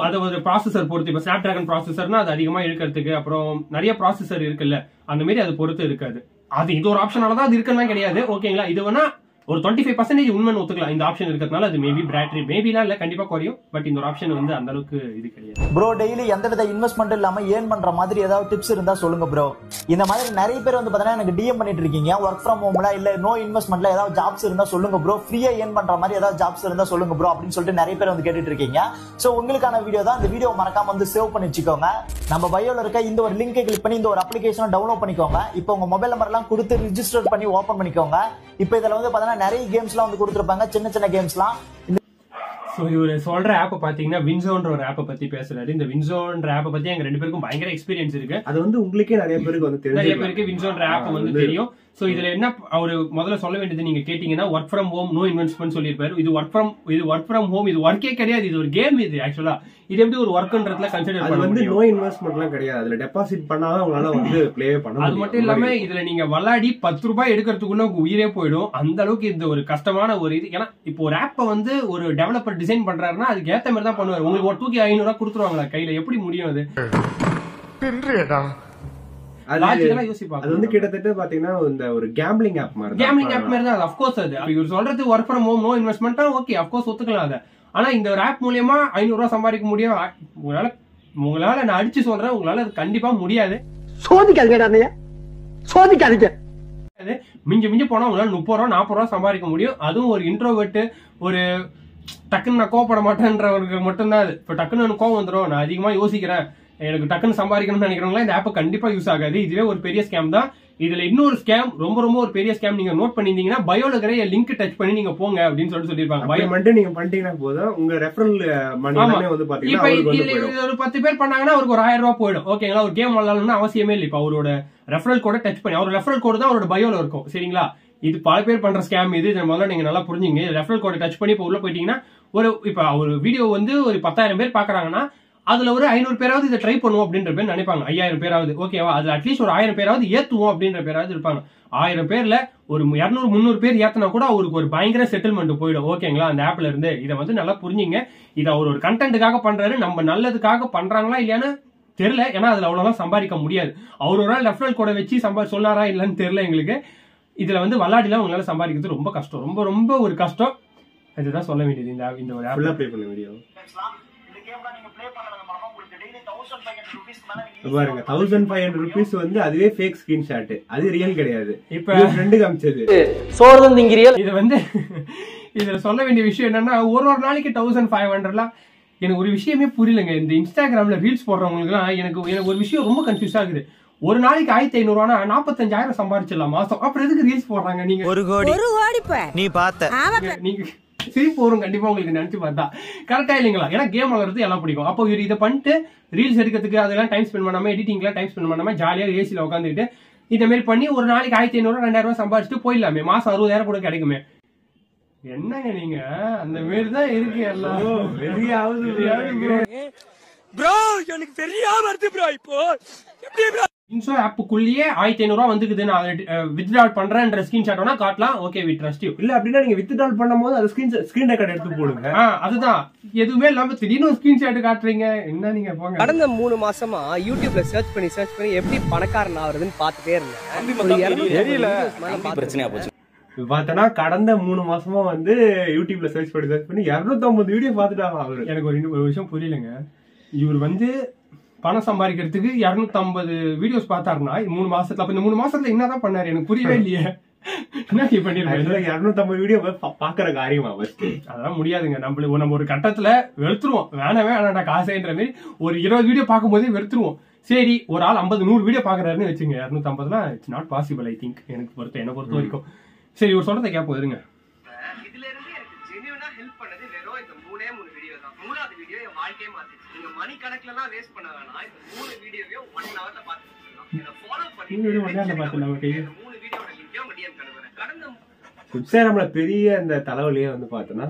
அது ஒரு ப்ராசஸர் பொறுத்து. இப்ப ஸ்னாப் டிராகன் ப்ராசஸர்னா அது அதிகமா இழுக்கிறதுக்கு, அப்புறம் நிறைய ப்ராசஸர் இருக்குல்ல, அந்த மாதிரி அது பொறுத்து இருக்காது. அது இது ஒரு ஆப்ஷனால தான் அது இருக்குன்னு கிடையாது. ஓகேங்களா? இது வேணா ஒரு 25% உண்மைன்னு ஒத்துக்கலாம். இந்த ஆப்ஷன் இருக்கிறதுனால அது மேபி பேட்டரி மேபிலாம் இல்ல, கண்டிப்பா குறையும். பட் இந்த ஒரு ஆப்ஷன் வந்து அந்த அளவுக்கு இது கிடையாது. ப்ரோ டெய்லி எந்தவித இன்வெஸ்ட்மெண்ட் இல்லாம ஏர்ன் பண்ற மாதிரி ஏதாவது டிப்ஸ் இருந்தா சொல்லுங்க ப்ரோ. இந்த மாதிரி நிறைய பேர் வந்து பாத்தீங்கன்னா எனக்கு டிஎம் பண்ணிட்டு இருக்கீங்க. ஒர்க் ஃப்ரம் ஹோம்ல இல்ல நோ இன்வெஸ்ட்மெண்ட்ல ஏதாவது ஜாப்ஸ் இருந்தா சொல்லுங்க ப்ரோ, ஃப்ரீயா ஏர்ன் பண்ற மாதிரி ஏதாவது ஜாப்ஸ் இருந்தா சொல்லுங்க ப்ரோ அப்படின்னு சொல்லிட்டு நிறைய பேர் வந்து கேட்டுட்டு இருக்கீங்க. சோ உங்களுக்கான வீடியோ தான். இந்த வீடியோ மறக்காம வந்து சேவ் பண்ணி வச்சுக்கோங்க. நம்ம பயோல இருக்க இந்த ஒரு லிங்கை கிளிக் பண்ணி இந்த ஒரு அப்ளிகேஷனை டவுன்லோட் பண்ணிக்கோங்க. இப்போ உங்க மொபைல் நம்பர் எல்லாம் கொடுத்து ரிஜிஸ்டர் பண்ணி ஓபன் பண்ணிக்கோங்க. இப்போ இதுல வந்து பாத்தீங்கன்னா நிறைய கேம்ஸ்லாம் வந்து கொடுத்துருப்பாங்க, சின்ன சின்ன கேம்ஸ்லாம். சோ இவரு சொல்ற ஆப்பை பாத்தீங்கன்னா வின்சோன்ற ஒரு ஆப்பை பத்தி பேசுறாரு. இந்த வின்சோன்ற ஆப்பை பத்தி எங்க 2 பேருக்கும் பயங்கர எக்ஸ்பீரியன்ஸ் இருக்கு. அது வந்து உங்களுக்கே நிறைய பேருக்கு வந்து தெரியும், நிறைய பேருக்கு வின்சோன்ற ஆப் வந்து தெரியும். சோ இதுல என்ன அவரு முதல்ல சொல்ல வேண்டியது நீங்க கேட்டீங்கன்னா, work from home no investment சொல்லிருப்பாரு. இது ஒர்க் ஃப்ரம் ஹோம், இது ஒர்க்கே கிடையாது, இது ஒரு கேம். இது ஆக்சுவலா இது எப்படி ஒரு ஒர்க்ன்றதுல கன்சிடர் பண்ண வந்து நோ இன்வெஸ்ட்மெண்ட்லாம் கிடையாது. அதுல டெபாசிட் பண்ணாதான் உங்களால வந்து ப்ளே பண்ண முடியும். அது மட்டும் இல்லாம இதுல நீங்க விளையாடி 10 ரூபாய் எடுக்கிறதுக்குள்ள உங்க உயிரே போயிடும். அந்த அளவுக்கு இது ஒரு கஷ்டமான ஒரு இது. ஏன்னா இப்போ ஒரு ஆப்பை வந்து ஒரு டெவலப்பர் டிசைன் பண்றாருன்னா அதுக்கு ஏத்த மாதிரி தான் பண்ணுவாரு. உங்களுக்கு ஒரு தூக்கி 500 ரூபாய் கொடுத்துருவாங்களா கையில? எப்படி முடியும் அது? அது வந்து கிட்டத்தட்ட பாத்தீங்கன்னா இந்த ஒரு கேம்பிளிங் ஆப் மாதிரி தான். அஃப்கோர்ஸ் அது இவர் சொல்றது work from home no investment okay, of course ஒத்துக்கலாம் அதை. ஆனா இந்த ஒரு ஆப் மூலியமா 500 ரூபாய் சம்பாதிக்க முடியும். உங்களால நான் அடிச்சு சொல்றேன், உங்களால அது கண்டிப்பா முடியாது. மிஞ்சி போனா உங்களால 30 ரூபா 40 ரூபா சம்பாதிக்க முடியும். அதுவும் ஒரு இன்ட்ரோவர்ட், ஒரு டக்குன்னு நான் கோவப்பட மாட்டேன்றவருக்கு மட்டும்தான் அது. இப்ப டக்குன்னு எனக்கு கோவம் வந்துடும், நான் அதிகமா யோசிக்கிறேன், எனக்கு டக்குன்னு சம்பாதிக்கணும்னு நினைக்கிறவங்களா இந்த ஆப் கண்டிப்பா யூஸ் ஆகாது. இதுவே ஒரு பெரிய ஸ்கேம் தான். இதுல இன்னொரு ஸ்கேம், ரொம்ப ஒரு பெரிய ஸ்கேம் நீங்க நோட் பண்ணிருந்தீங்கன்னா, பயோல இருக்கிற லிங்க் டச் பண்ணி நீங்க போங்க அப்படின்னு சொல்லிருப்பாங்க. பயோ மட்டும் நீங்க பண்ணிட்டீங்கன்னா போதும், உங்க ரெஃபரல் மணி வந்து பாத்தீங்கன்னா ஒரு 10 பேர் பண்ணாங்கன்னா அவருக்கு ஒரு 1000 ரூபாய் போயிடும். ஓகேங்களா? ஒரு கேம் விளையாடணும்னு அவசியமே இல்லை. இப்ப அவரோட ரெஃபரல் கோட டச் பண்ணி, அவர் ரெஃபரல் கோடு தான் அவரோட பயோல இருக்கும். சரிங்களா? இது பல பேர் பண்ற ஸ்கேம். இது முதல்ல நீங்க நல்லா புரிஞ்சுங்க. ரெஃபரல் கோட டச் பண்ணி இப்ப உள்ள போயிட்டீங்கன்னா, இப்ப ஒரு வீடியோ வந்து ஒரு 10,000 பேர் பாக்குறாங்கன்னா அதுல ஒரு 500 பேராவது இதை ட்ரை பண்ணுவோம் அப்படின்ற பேர் நினைப்பாங்க. 5000 பேராவது ஓகேவா? அதுல அட்லீஸ்ட் ஒரு 1000 பேராவது ஏத்துவோம் அப்படின்ற பேராவது இருப்பாங்க. 1000 பேர்ல ஒரு 200-300 பேர் ஏத்தனா கூட அவருக்கு ஒரு பயங்கர செட்டில்மெண்ட் போயிடும். ஓகேங்களா? அந்த ஆப்ல இருந்து இதை வந்து நல்லா புரிஞ்சுங்க. இதை அவர் ஒரு கண்டென்ட்டுக்காக பண்றாரு, நம்ம நல்லதுக்காக பண்றாங்களா இல்லையான்னு தெரியல. ஏன்னா அதுல அவ்வளவுதான் சம்பாதிக்க முடியாது. அவர் ஒரு நாள் ரெஃபரல் கூட வச்சு சொன்னாரா இல்லன்னு தெரியல எங்களுக்கு. இதுல வந்து விளையாடிலாம் உங்களால சம்பாதிக்கிறது ரொம்ப கஷ்டம், ரொம்ப ஒரு கஷ்டம். இதுதான் சொல்ல வேண்டியது. இந்த ஒரு ஆப்ல ப்ளே பண்ண வீடியோ பாருங்க. 1500 rupees வந்து அதுவே ஃபேக் ஸ்கிரீன்ஷாட், அது ரியல் கிடையாது. இப்ப ஃப்ரெண்ட் காமிச்சது சோர்தன் திங்கிரியல். இது வந்து இதுல சொல்ல வேண்டிய விஷயம் என்னன்னா, ஒரு நாளைக்கு 1500லாம் எனக்கு ஒரு விஷயமே புரியலங்க. இந்த இன்ஸ்டாகிராம்ல ரீல்ஸ் போடுறவங்களுக்கு எல்லாம் எனக்கு ஒரு விஷயம் ரொம்ப கன்ஃபியூஸ் ஆகுது. ஒரு நாளைக்கு 1500 ரூபானா 45,000 சம்பாதிச்சிடலாம் மாசம். அப்புறம் எதுக்கு ரீல்ஸ் போடுறாங்க? நீங்க 1 கோடி நீ பார்த்த நீங்க சிரிப்பு வரும் கண்டிப்பா உங்களுக்கு நினைச்சு பார்த்தா. கரெக்டா இல்லைங்களா? ஏன்னா கேம் வளர்றது எல்லாம் பிடிக்கும். அப்போ இதை பண்ணிட்டு ரீல்ஸ் எடுக்கிறதுக்கு அதெல்லாம் டைம் ஸ்பெண்ட் பண்ணாம, எடிட்டிங்லாம் டைம் ஸ்பெண்ட் பண்ணாம, ஜாலியா ஏசில உட்காந்துட்டு இந்த மாதிரி பண்ணி ஒரு நாளைக்கு 1500 2000 சம்பாதிச்சுட்டு போயிடலாமே, மாசம் 60,000 கூட கிடைக்குமே. என்னங்க நீங்க அந்த மாதிரி தான் இருக்கு எல்லாம். ப்ரோ எனக்கு பெரியா வருது ப்ரோ. இப்போ எப்படி ப்ரோ இன்சோ ஆப்புக்குள்ளேயே 1500 வந்துக்குது, நான் வித்ட்ரால் பண்றேன்ற ஸ்கிரீன்ஷாட் வேணா காட்டலாம். Okay, we trust you. இல்ல அப்படின்னா நீங்க வித்ட்ரால் பண்ணும்போது அது ஸ்கிரீன் ரெக்கார்ட் எடுத்து போடுங்க. அதுதான், எதுவுமே இல்லாம திடீர்னு ஸ்கிரீன்ஷாட் காட்டுறீங்க, என்ன நீங்க போங்க. கடந்த 3 மாசமா யூடியூப்ல சர்ச் பண்ணி எப்படி பணக்காரன் ஆகுறதுன்னு பாத்துட்டே இருந்தேன். பிரச்சனையா போச்சு. பார்த்தனா கடந்த 3 மாசமா வந்து யூடியூப்ல சர்ச் பண்ணி 250 வீடியோ பாத்துட்டாங்க அவரு. எனக்கு ஒரு விஷயம் புரியலங்க. இவர் வந்து பணம் சம்பாதிக்கிறதுக்கு 250 வீடியோஸ் பார்த்தாருன்னா 3 மாசத்துல, அப்ப இந்த 3 மாசத்துல என்னதான் பண்ணாரு எனக்கு புரியவே இல்லையே. என்ன பண்ணிருக்காரு? 250 வீடியோ பாக்குற காரியமா? அதெல்லாம் முடியாதுங்க. நம்ம ஒரு கட்டத்துல வெறுத்துருவோம், வேணாண்டா காசேன்ற மாதிரி. ஒரு 20 வீடியோ பார்க்கும் போதே வெறுத்துருவோம். சரி, ஒரு ஆள் 50-100 வீடியோ பாக்குறாருன்னு வச்சுங்க, 250 it's not possible. I think என்ன பொறுத்த வரைக்கும். சரி, ஒரு சொல்றதை கேட்போம் இருங்க. இதுல இருந்து எனக்கு ஜென்யூனா ஹெல்ப் பண்ணது வெறும் இந்த 3 வீடியோ தான். 3வது வீடியோ என் வாழ்க்கையே மாத்திச்சு. நீங்க மணி கணக்குல எல்லாம் வேஸ்ட் பண்ண வேணாம். இந்த 3 வீடியோவே 1 ஹவர்ல பாத்துக்கலாம். இத ஃபாலோ பண்ணி 3 வீடியோட லிங்க் உங்க டிஎம் கனுப்புறேன். கடந்த நம்மள பெரிய அந்த தலைவலியே வந்து பாத்தோம்னா,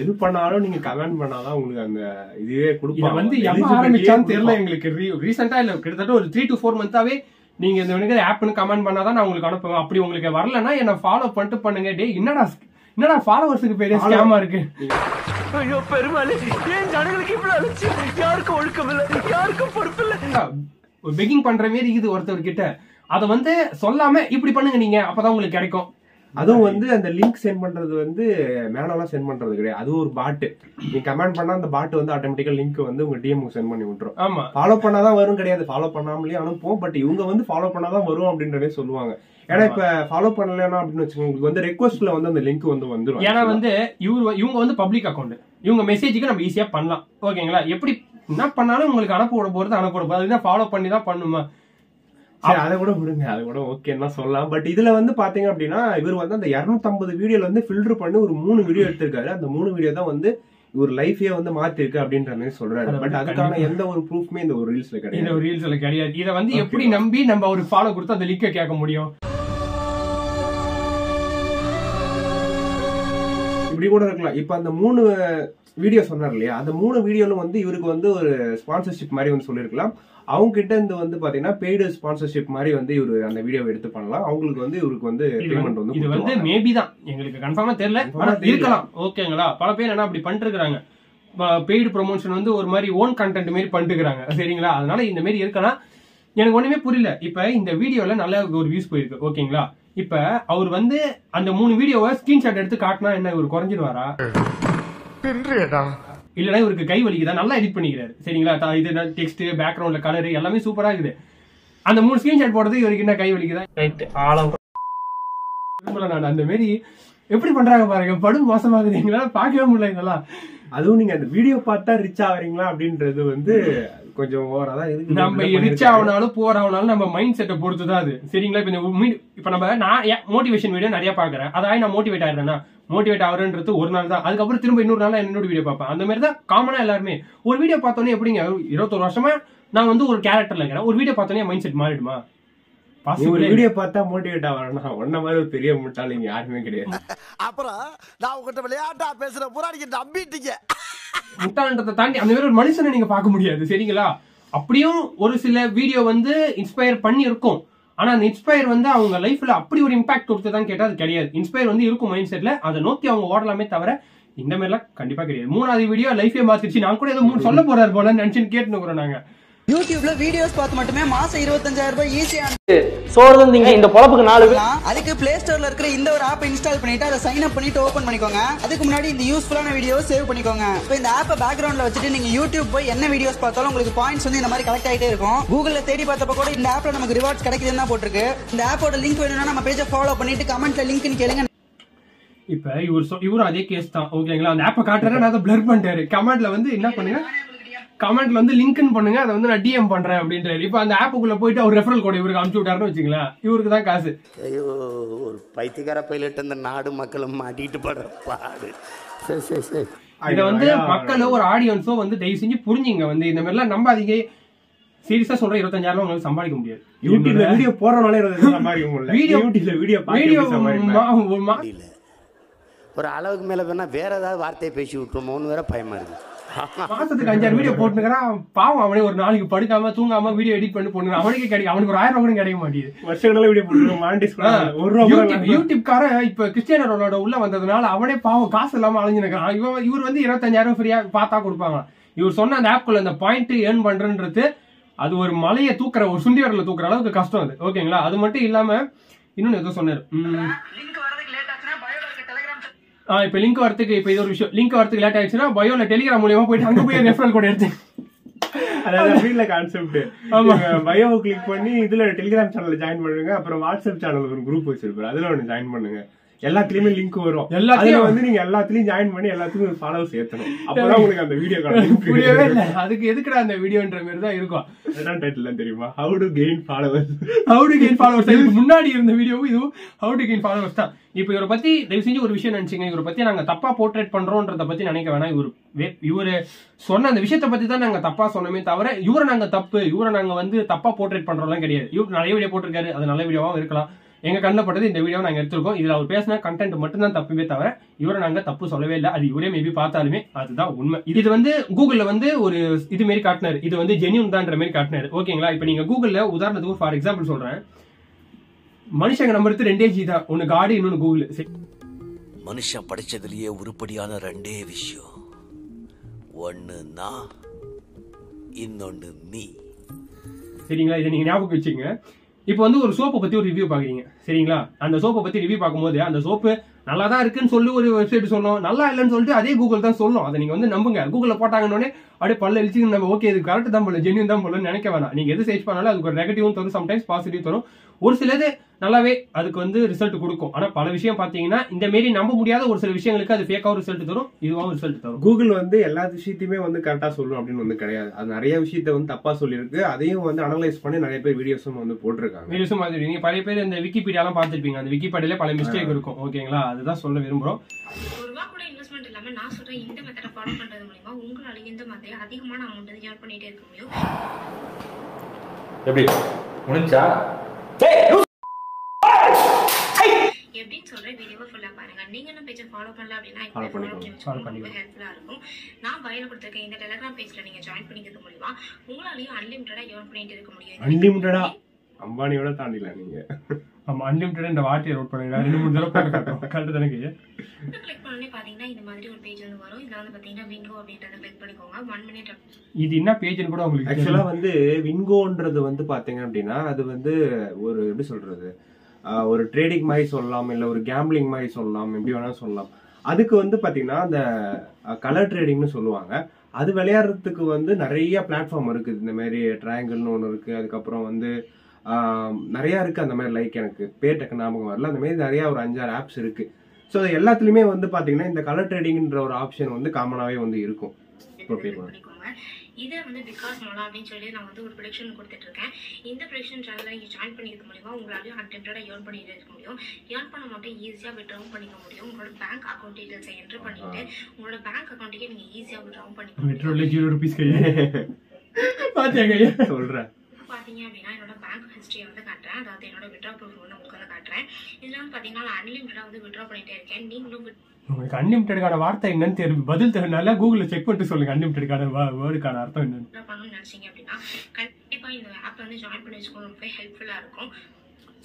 எது பண்ணாலும் நீங்க கமெண்ட் பண்ணாதான் உங்களுக்கு அந்த இதுவே கொடுப்பாங்க. வந்து எப்ப ஆரம்பிச்சான்னு தெரியல எங்களுக்கு. ரீசெண்டா இல்ல, கிட்டத்தட்ட ஒரு 3 to 4 மந்த்தாவே நீங்க இந்த ஆப்னு கமெண்ட் பண்ணாதான் நான் உங்களுக்கு அனுப்புவேன். அப்படி உங்களுக்கு வரலன்னா என்ன ஃபாலோ பண்ணிட்டு பண்ணுங்க. டே என்னடா ஃபாலோவர்ஸுக்கு பெரிய ஸ்கேமா இருக்கு. ஐயோ பெருமாளே, ஏன் ஜனங்களுக்கு இவ்வளவு அலட்சியம்? யாருக்கும் ஒழுக்கம் இல்ல, யாருக்கும் பொறுப்பு இல்ல. பெக்கிங் பண்ற மாதிரி இது ஒருத்தர்கிட்ட அதை வந்து சொல்லாம இப்படி பண்ணுங்க நீங்க, அப்பதான் உங்களுக்கு கிடைக்கும். அதுவும் வந்து அந்த லிங்க் சென்ட் பண்றது வந்து மேனலா சென்ட் பண்றது கிடையாது. அது ஒரு பாட். நீங்க கமெண்ட் பண்ணா அந்த பாட் வந்து ஆட்டோமேட்டிக்கா லிங்க் வந்து உங்க டிஎம்க்கு சென்ட் பண்ணி விட்டுரும். ஆமா, ஃபாலோ பண்ணாதான் வரும் கிடையாது, ஃபாலோ பண்ணாமலே அனுப்புவோம். பட் இவங்க வந்து ஃபாலோ பண்ணாதான் வரும் அப்படின்றதே சொல்லுவாங்க. ஏன்னா இப்ப ஃபாலோ பண்ணலன்னா அப்படின்னு வச்சுக்கோங்க, உங்களுக்கு வந்து ரெக்வஸ்ட்ல வந்து அந்த லிங்க் வந்து வந்துரும். ஏன்னா வந்து இவங்க வந்து பப்ளிக் அக்கௌண்ட், இவங்க மெசேஜுக்கு நம்ம ஈஸியா பண்ணலாம். ஓகேங்களா? எப்படி என்ன பண்ணாலும் உங்களுக்கு அனுப்ப போறது. அதுதான் ஃபாலோ பண்ணி தான் பண்ணுமா. அதை கூட விடுங்க, அதை கூட ஓகேன்னா சொல்லலாம். பட் இதுல வந்து பாத்தீங்க அப்படின்னா, இவர் வந்து அந்த 250 வீடியோல வந்து ஃபில்டர் பண்ணி ஒரு 3 வீடியோ எடுத்திருக்காரு. அந்த 3 வீடியோ தான் வந்து இவர் லைஃபே வந்து மாத்திருக்கு அப்படின்ற மாதிரி சொல்றாரு. பட் அதுக்கான எந்த ஒரு ப்ரூஃப்மே இந்த ஒரு ரீல்ஸ்ல கிடையாது. இதை வந்து எப்படி நம்பி நம்ம ஒரு ஃபாலோ கொடுத்து அந்த லிங்கை கேட்க முடியும்? இப்படி கூட இருக்கலாம். இப்ப அந்த 3 வீடியோ சொன்னார் இல்லையா, அந்த 3 வீடியோல வந்து இவருக்கு வந்து ஒரு ஸ்பான்சர்ஷிப் மாதிரி வந்து சொல்லிருக்கலாம். அவங்க கிட்ட இருந்து வந்து பாத்தீங்கன்னா பெய்டு ஸ்பான்சர்ஷிப் மாதிரி வந்து இவரு அந்த வீடியோவை எடுத்து பண்ணலாம். அவங்களுக்கு வந்து இவருக்கு வந்து பேமெண்ட் வந்து இது வந்து மேபி தான், எங்களுக்கு கன்ஃபார்மா தெரியல, இருக்கலாம். ஓகேங்களா? பல பேர் என்ன அப்படி பண்ணிட்டு இருக்காங்க, பெய்டு ப்ரொமோஷன் வந்து ஒரு மாதிரி ஓன் கண்டென்ட் மாதிரி பண்ணிட்டு இருக்காங்க. சரிங்களா? அதனால இந்த மாதிரி இருக்கலாம். எனக்கு ஒண்ணுமே புரியல. இப்ப இந்த வீடியோல நல்ல ஒரு வியூஸ் போயிருக்கு. ஓகேங்களா? இப்ப அவர் வந்து அந்த 3 வீடியோவை ஸ்கிரீன்ஷாட் எடுத்து காட்டினா என்ன இவர் குறைஞ்சிருவாரா? இல்லனா இவருக்கு கை வலிக்குதா? நல்லா எடிட் பண்ணிக்கிறாரு. சரிங்களா? இது டெக்ஸ்ட், பேக்ரவுண்ட்ல கலர் எல்லாமே சூப்பரா இருக்குது. அந்த 3 ஸ்கிரீன்ஷாட் போடுறது இவருக்கு என்ன கை வலிக்குதா? ரைட், ஆளம் நான் அந்த மாதிரி எப்படி பண்றாங்க பாருங்க. படும் மோசமாகுது, எங்களால பார்க்கவே முடியல இதெல்லாம். அதுவும் நீங்க அந்த வீடியோ பார்த்தா ரிச் ஆவறீங்களா அப்படின்றது வந்து கொஞ்சம் ஓவரா தான் இருக்கு. நம்ம ரிச் ஆகனாலும் போர் ஆகனாலும் நம்ம மைண்ட் செட்டை பொறுத்துதான் அது. சரிங்களா? இப்ப நான் மோட்டிவேஷன் வீடியோ நிறைய பாக்குறேன். அதாவது நான் மோட்டிவேட் ஆயிடுறேன்னா, மோட்டிவேட் ஆகுறன்றது ஒரு நாள் தான். அதுக்கப்புறம் திரும்ப இன்னொரு நாள் என்னோட வீடியோ பார்ப்பேன். அந்த மாதிரி தான் காமனா எல்லாருமே. ஒரு வீடியோ பார்த்தோன்னே எப்படிங்க 21 வருஷமா நான் வந்து ஒரு கேரக்டர்ல இருக்கிறேன். ஒரு வீடியோ பார்த்தோன்னே மைண்ட் செட் மாறிடுமா? ஒரு வீடியோ பார்த்தா மோட்டிவேட் ஆகணும். ஒன்ன மாதிரி ஒரு பெரிய முட்டாள் இங்க யாருமே கிடையாது. அப்புறம் நான் உங்ககிட்ட விளையாட்டா பேசுற பூரா நீங்க நம்பிட்டீங்க. முட்டாள்ன்றதை தாண்டி அந்த மாதிரி ஒரு மனுஷனை நீங்க பார்க்க முடியாது. சரிங்களா? அப்படியும் ஒரு சில வீடியோ வந்து இன்ஸ்பயர் பண்ணி இருக்கும். ஆனா அந்த இன்ஸ்பயர் வந்து அவங்க லைஃப்ல அப்படி ஒரு இம்பாக்ட் கொடுத்ததான் கேட்டா அது கிடையாது. இன்ஸ்பயர் வந்து இருக்கும் மைண்ட் செட்ல, அதை நோக்கி அவங்க ஓடலாமே தவிர இந்த மாதிரி எல்லாம் கண்டிப்பா கிடையாது. 3வது வீடியோ லைஃபே மாத்திருச்சு. நான் கூட ஏதோ சொல்ல போறாரு போல நினைச்சுன்னு கேட்டுக்கிறோம். நாங்க யூடியூப்ல வீடியோஸ் பார்த்து மட்டுமே மாசம் 25,000 ரூபாய் ஈஸியா சோறுந்தீங்க இந்த பொழப்புக்கு 4 அதுக்கு பிளே ஸ்டோர்ல இருக்கிற இந்த ஒரு ஆப் இன்ஸ்டால் பண்ணிட்டு அதை சைன் அப் பண்ணிட்டு ஓபன் பண்ணிக்கோங்க. அதுக்கு முன்னாடி இந்த யூஸ்ஃபுல்லான வீடியோ சேவ் பண்ணிக்கோங்க. இப்போ இந்த ஆப்பை பேக்ரவுண்ட்ல வச்சுட்டு நீங்க யூடியூப் போய் என்ன வீடியோஸ் பார்த்தாலும் உங்களுக்கு பாயிண்ட்ஸ் வந்து இந்த மாதிரி கலெக்ட் ஆயிட்டே இருக்கும். கூகுள்ல தேடி பார்த்தப்ப கூட இந்த ஆப்ல நமக்கு ரிவார்ட்ஸ் கிடைக்குதுன்னு தான் போட்டிருக்கு. இந்த ஆப்போட லிங்க் வேணும்னா நம்ம பேஜை ஃபாலோ பண்ணிட்டு கமெண்ட்ல லிங்க்னு கேளுங்க. இப்ப இவரும் அதே கேஸ் தான். ஓகேங்களா? அந்த ஆப்பை காட்டுறேன், நான் அதை பிளர் பண்ணிட்டாரு. கமெண்ட்ல வந்து என்ன பண்ணுங்க, கமெண்ட்ல வந்து லிங்க்னு பண்ணுங்க, அதை வந்து நான் டிஎம் பண்றேன் அப்படின்றாரு. இப்ப அந்த ஆப்புக்குள்ள போயிட்டு அவர் ரெஃபரல் கோட் இவருக்கு அனுப்பிச்சு விட்டாருன்னு வச்சுங்களேன், இவருக்கு தான் காசு. ஐயோ, ஒரு பைத்தியக்கார பைலட் இந்த நாடு மக்களும் மாட்டிட்டு படுற பாடு. இதை வந்து மக்களோ ஒரு ஆடியன்ஸோ வந்து தயவு செஞ்சு புரிஞ்சுங்க. வந்து இந்த மாதிரி எல்லாம் நம்பாதீங்க. சீரியஸா சொல்றேன் 25,000 உங்களுக்கு சம்பாதிக்க முடியாது. யூடியூப்ல வீடியோ போறனால சம்பாதிக்க முடியல. யூடியூப்ல வீடியோ ஒரு அளவுக்கு மேல வேணா வேற ஏதாவது வார்த்தையை பேசி விட்டுருமோன்னு வேற பயமா இருக்கு. மாசத்துக்கு 5-6 வீடியோ போட்டுக்கிறான். பாவம் அவனே ஒரு நாளைக்கு படுக்காம தூங்காம வீடியோ எடிட் பண்ணி போடுங்க. அவனுக்கு கிடைக்கும், அவனுக்கு ஒரு 1000 கூட கிடைக்க மாட்டேங்குது. வருஷங்களா வீடியோ போடுறோம். யூடியூப்காரன் இப்ப கிறிஸ்டியானோ ரொனால்டோ உள்ள வந்ததுனால அவனே பாவம் காசு இல்லாம அலைஞ்சிருக்கான். இவர் வந்து 25,000 ஃப்ரீயா பார்த்தா கொடுப்பாங்க. இவர் சொன்ன அந்த ஆப்குள்ள அந்த பாயிண்ட் ஏர்ன் பண்றன்றது அது ஒரு மலையை தூக்குற, ஒரு சுண்டி வரல தூக்குற அளவுக்கு கஷ்டம் அது. ஓகேங்களா? அது மட்டும் இல்லாம இன்னொன்னு ஏதோ சொன்னாரு. இப்ப லிங்க் வரதுக்கு இப்ப இது ஒரு விஷயம், லிங்க் வரதுக்கு லேட் ஆயிடுச்சுன்னா பயோல டெலிகிராம் மூலியமா போயிட்டு அங்க போய் ரெஃபரல் கோட் எடுத்து, அதாவது கான்செப்ட் பயோ கிளிக் பண்ணி இதுல டெலிகிராம் சேனல்ல ஜாயின் பண்ணுங்க. அப்புறம் வாட்ஸ்அப் சேனல் ஒரு குரூப் வச்சிருப்பாரு, அதுல ஒண்ணு ஜாயின் பண்ணுங்க. எல்லாத்துலயுமே லிங்க் வரும். எல்லாத்தையும் வந்து நீங்க எல்லாத்துலயும் ஜாயின் பண்ணி எல்லாத்துக்கும் ஃபாலோவர்ஸ் ஏத்தணும். அப்பதான் உங்களுக்கு அந்த வீடியோ புரியவே இல்லை. அதுக்கு எதுக்குடா அந்த வீடியோன்ற மாதிரி தான் இருக்கும். அதான் டைட்டில் தெரியுமா? How to gain followers. How to gain followers. இதுக்கு முன்னாடி இருந்த வீடியோவும் இதுவும் ஹவு டு கெயின் ஃபாலோவர்ஸ் தான். இப்ப இவரை பத்தி தயவு செஞ்சு ஒரு விஷயம் நினைச்சீங்க, இவரை பத்தி நாங்க தப்பா போர்ட்ரேட் பண்றோம்ன்றத பத்தி நினைக்க வேணாம். இவரு சொன்ன அந்த விஷயத்த பத்தி தான் நாங்க தப்பா சொன்னமே தவிர இவரை நாங்க தப்பு, இவரை நாங்க வந்து தப்பா போர்ட்ரேட் பண்றோம்லாம் கிடையாது. இவர் நிறைய வீடியோ போட்டிருக்காரு, அது நல்ல வீடியோவாவும் இருக்கலாம். எங்க கண்ணில் பட்டது இந்த வீடியோ நாங்க எடுத்திருக்கோம். இதுல அவர் பேசின கண்டென்ட் மட்டும் தான் தப்புமே தவிர இவரை நாங்க தப்பு சொல்லவே இல்லை. அது இவரே மேபி பார்த்தாலுமே அதுதான் உண்மை. இது வந்து கூகுள்ல வந்து ஒரு இது மாரி காட்டினாரு, இது வந்து ஜெனியூன் தான்ற மாதிரி காட்டினாரு. ஓகேங்களா? இப்ப நீங்க கூகுள்ல உதாரணத்துக்கு ஃபார் எக்ஸாம்பிள் சொல்றேன், மனுஷங்க நம்பருக்கு 2 G தான், ஒன்னு காடு இன்னொன்னு கூகுள். மனுஷன் படிச்சதுலயே உருப்படியான 2 விஷயம், ஒன்னு நான், இன்னொன்னு நீ. சரிங்களா? இதை நீங்க ஞாபகம் வச்சுங்க. இப்போ வந்து ஒரு சோப்பை பத்தி ஒரு ரிவ்யூ பாக்குறீங்க, சரிங்களா? அந்த சோப்பை பத்தி ரிவ்யூ பார்க்கும்போது அந்த சோப்பு நல்லா தான் இருக்குன்னு சொல்லி ஒரு வெப்சைட் சொல்லும், நல்லா இல்லைன்னு சொல்லிட்டு அதே கூகுள் தான் சொல்லும். அதை நீங்க வந்து நம்புங்க. கூகுள்ல போட்டாங்கன்னே அப்படியே பல்ல எழுச்சி நம்ம ஓகே இது கரெக்ட் தான் போல, ஜென்யூன் தான் போலன்னு நினைக்க வேணாம். நீங்க எது சர்ச் பண்ணாலும் அதுக்கு ஒரு நெகட்டிவும் தரும், சம்டைம்ஸ் பாசிட்டிவ் தரும். ஒரு சிலது நல்லாவே அதுக்கு வந்து ரிசல்ட் கொடுக்கும். ஆனா பல விஷயம் பாத்தீங்கன்னா இந்த மாரி நம்ப முடியாத ஒரு சில விஷயங்களுக்கு அது ஃபேக்காவும் ரிசல்ட் தரும், இதுவாகவும் ரிசல்ட் தரும். கூகுள் வந்து எல்லா விஷயத்தையுமே வந்து கரெக்டா சொல்லும் அப்படின்னு வந்து கிடையாது. அது நிறைய விஷயத்த வந்து தப்பா சொல்லியிருக்கு. அதையும் வந்து அனலைஸ் பண்ணி நிறைய பேர் வீடியோஸும் வந்து போட்டிருக்காங்க. வீடியோஸும் மாதிரி நீங்க பழைய பேர் இந்த விக்கிபீடியாலாம் பார்த்திருப்பீங்க. அந்த விக்கிபீடியால பல மிஸ்டேக் இருக்கும். ஓகேங்களா? அதுதான் சொல்ல விரும்புறோம். ₹1 கூட இன்வெஸ்ட்மெண்ட் இல்லாம நான் சொல்றேன் இந்த மெத்தட ஃபாலோ பண்றது மூலமா உங்களால இந்த மாதிரி அதிகமான அமௌண்ட் வந்து ஏர்ன் பண்ணிட்டே இருக்க முடியும். எப்படி முடிஞ்சா எப்படின்னு சொல்ற வீடியோவை ஃபுல்லா பாருங்க. நீங்க என்ன பேஜை ஃபாலோ பண்ணல அப்படின்னா ஃபாலோ பண்ணி ஹெல்ப்ஃபுல்லா இருக்கும். நான் பயோல கொடுத்திருக்க இந்த டெலிகிராம் பேஜ்ல நீங்க ஜாயின் பண்ணிக்கிறது மூலமா உங்களாலயும் அன்லிமிட்டடா ஏர்ன் பண்ணிட்டு இருக்க முடியும். அன்லிமிட்டடா அம்பானியோட தாண்டில நீங்க. ஆமா, அன்லிமிட்டட் இந்த வார்த்தையை நோட் பண்ணுங்க. 2-3 தடவை போட்டு காட்டுறோம். கரெக்ட் தானே? கிளிக் பண்ணி பாத்தீங்கன்னா இந்த மாதிரி ஒரு பேஜ் வந்து வரும். இதுல வந்து பாத்தீங்கன்னா விங்கோ அப்படின்றத கிளிக் பண்ணிக்கோங்க. 1 minute. இது என்ன பேஜ்னு கூட உங்களுக்கு ஆக்சுவலா வந்து விங்கோன்றது வந்து பாத்தீங்க அப்படின்னா அது வந்து ஒரு எப்படி சொல்றது, ஒரு ட்ரேடிங் மாதிரி சொல்லலாம், இல்ல ஒரு கேம்பிளிங் மாதிரி சொல்லலாம், எப்படி வேணா சொல்லலாம். அதுக்கு வந்து பாத்தீங்கன்னா அந்த கலர் ட்ரேடிங்னு சொல்லுவாங்க. அது விளையாடுறதுக்கு வந்து நிறைய பிளாட்ஃபார்ம் இருக்குது. இந்த மாதிரி ட்ரையாங்கிள்னு ஒன்று இருக்கு. அதுக்கப்புறம் வந்து நிறைய இருக்கு. அந்த மாதிரி லைக் எனக்கு பேர் டக்கு ஞாபகம் வரல. அந்த மாதிரி நிறைய ஒரு 5-6 ஆப்ஸ் இருக்கு. ஸோ எல்லாத்துலயுமே வந்து பாத்தீங்கன்னா இந்த கலர் ட்ரேடிங்ன்ற ஒரு ஆப்ஷன் வந்து காமனாவே வந்து இருக்கும். இதை வந்து பிகாஸ் மோலா அப்படின்னு சொல்லி நான் வந்து ஒரு ப்ரொடக்ஷன் கொடுத்துட்டு இருக்கேன். இந்த ப்ரொடக்ஷன் சேனலில் நீங்கள் ஜாயின் பண்ணிக்க மூலியமா உங்களாலையும் அன்லிமிட்டடாக ஏர்ன் பண்ணிட்டு இருக்க முடியும். ஏர்ன் பண்ண மட்டும் ஈஸியாக விட்ராவும் பண்ணிக்க முடியும். உங்களோட பேங்க் அக்கௌண்ட் டீட்டெயில்ஸை என்ட்ரு பண்ணிட்டு உங்களோட பேங்க் அக்கௌண்ட்டுக்கே நீங்கள் ஈஸியாக விட்ராவும் பண்ணிக்க முடியும். சொல்றேன் பாத்தீங்க அப்படின்னா என்னோட பேங்க் ஹிஸ்டரியை வந்து காட்டுறேன். அதாவது என்னோட விட்ரா ப்ரூஃப் வந்து உங்களுக்கு வந்து காட்டுறேன். இதுல வந்து பாத்தீங்கன்னா நான் அன்லிமிட்டடா வந்து விட்ரா பண்ணிட்டே இருக்கேன். நீங்களும் உங்களுக்கு அன்லிமிட்டடுக்கான வார்த்தை என்னன்னு தெரியும், பதில் தெரியும். கூகுள்ல செக் பண்ணிட்டு சொல்லுங்க அன்லிமிட்டடுக்கான வேர்டுக்கான அர்த்தம் என்னன்னு. பண்ணணும்னு நினைச்சீங்க அப்படின்னா கண்டிப்பா இந்த ஆப் வந்து ஜாயின் பண்ணி வச்சுக்கோங்க. ரொம்ப ஹெல்ப்ஃபுல்லா இருக்கும்.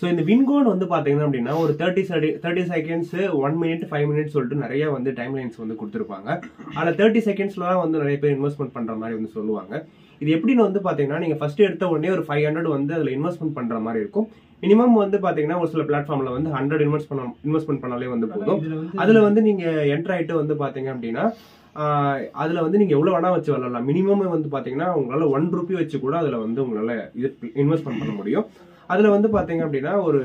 ஸோ இந்த வின்கோன் வந்து பாத்தீங்கன்னா அப்படின்னா ஒரு 30 செகண்ட்ஸ் 1 minute 5 minutes சொல்லிட்டு நிறைய வந்து டைம் லைன்ஸ் வந்து கொடுத்துருப்பாங்க. அதில் 30 செகண்ட்ஸ்ல தான் வந்து நிறைய பேர் இன்வெஸ்ட்மெண்ட் பண்ற மாதிரி வந்து சொல்லுவாங்க. இது எப்படின்னு வந்து பாத்தீங்கன்னா நீங்க ஃபர்ஸ்ட் எடுத்த உடனே ஒரு 500 வந்து அதுல இன்வெஸ்ட்மெண்ட் பண்ற மாதிரி இருக்கும். மினிமம் வந்து பாத்தீங்கன்னா ஒரு சில பிளாட்ஃபார்ம்ல வந்து 100 இன்வெஸ்ட்மெண்ட் பண்ணாலே வந்து போதும். அதுல வந்து நீங்க என்டர் ஆயிட்டு வந்து பாத்தீங்க அப்படின்னா அதுல வந்து நீங்க எவ்வளவு வேணா வச்சு விளையாடலாம். மினிமம் வந்து பாத்தீங்கன்னா உங்களால 1 ரூபி வச்சு கூட அதுல வந்து உங்களால இது இன்வெஸ்ட்மெண்ட் பண்ண முடியும். அதுல வந்து பாத்தீங்க அப்படின்னா ஒரு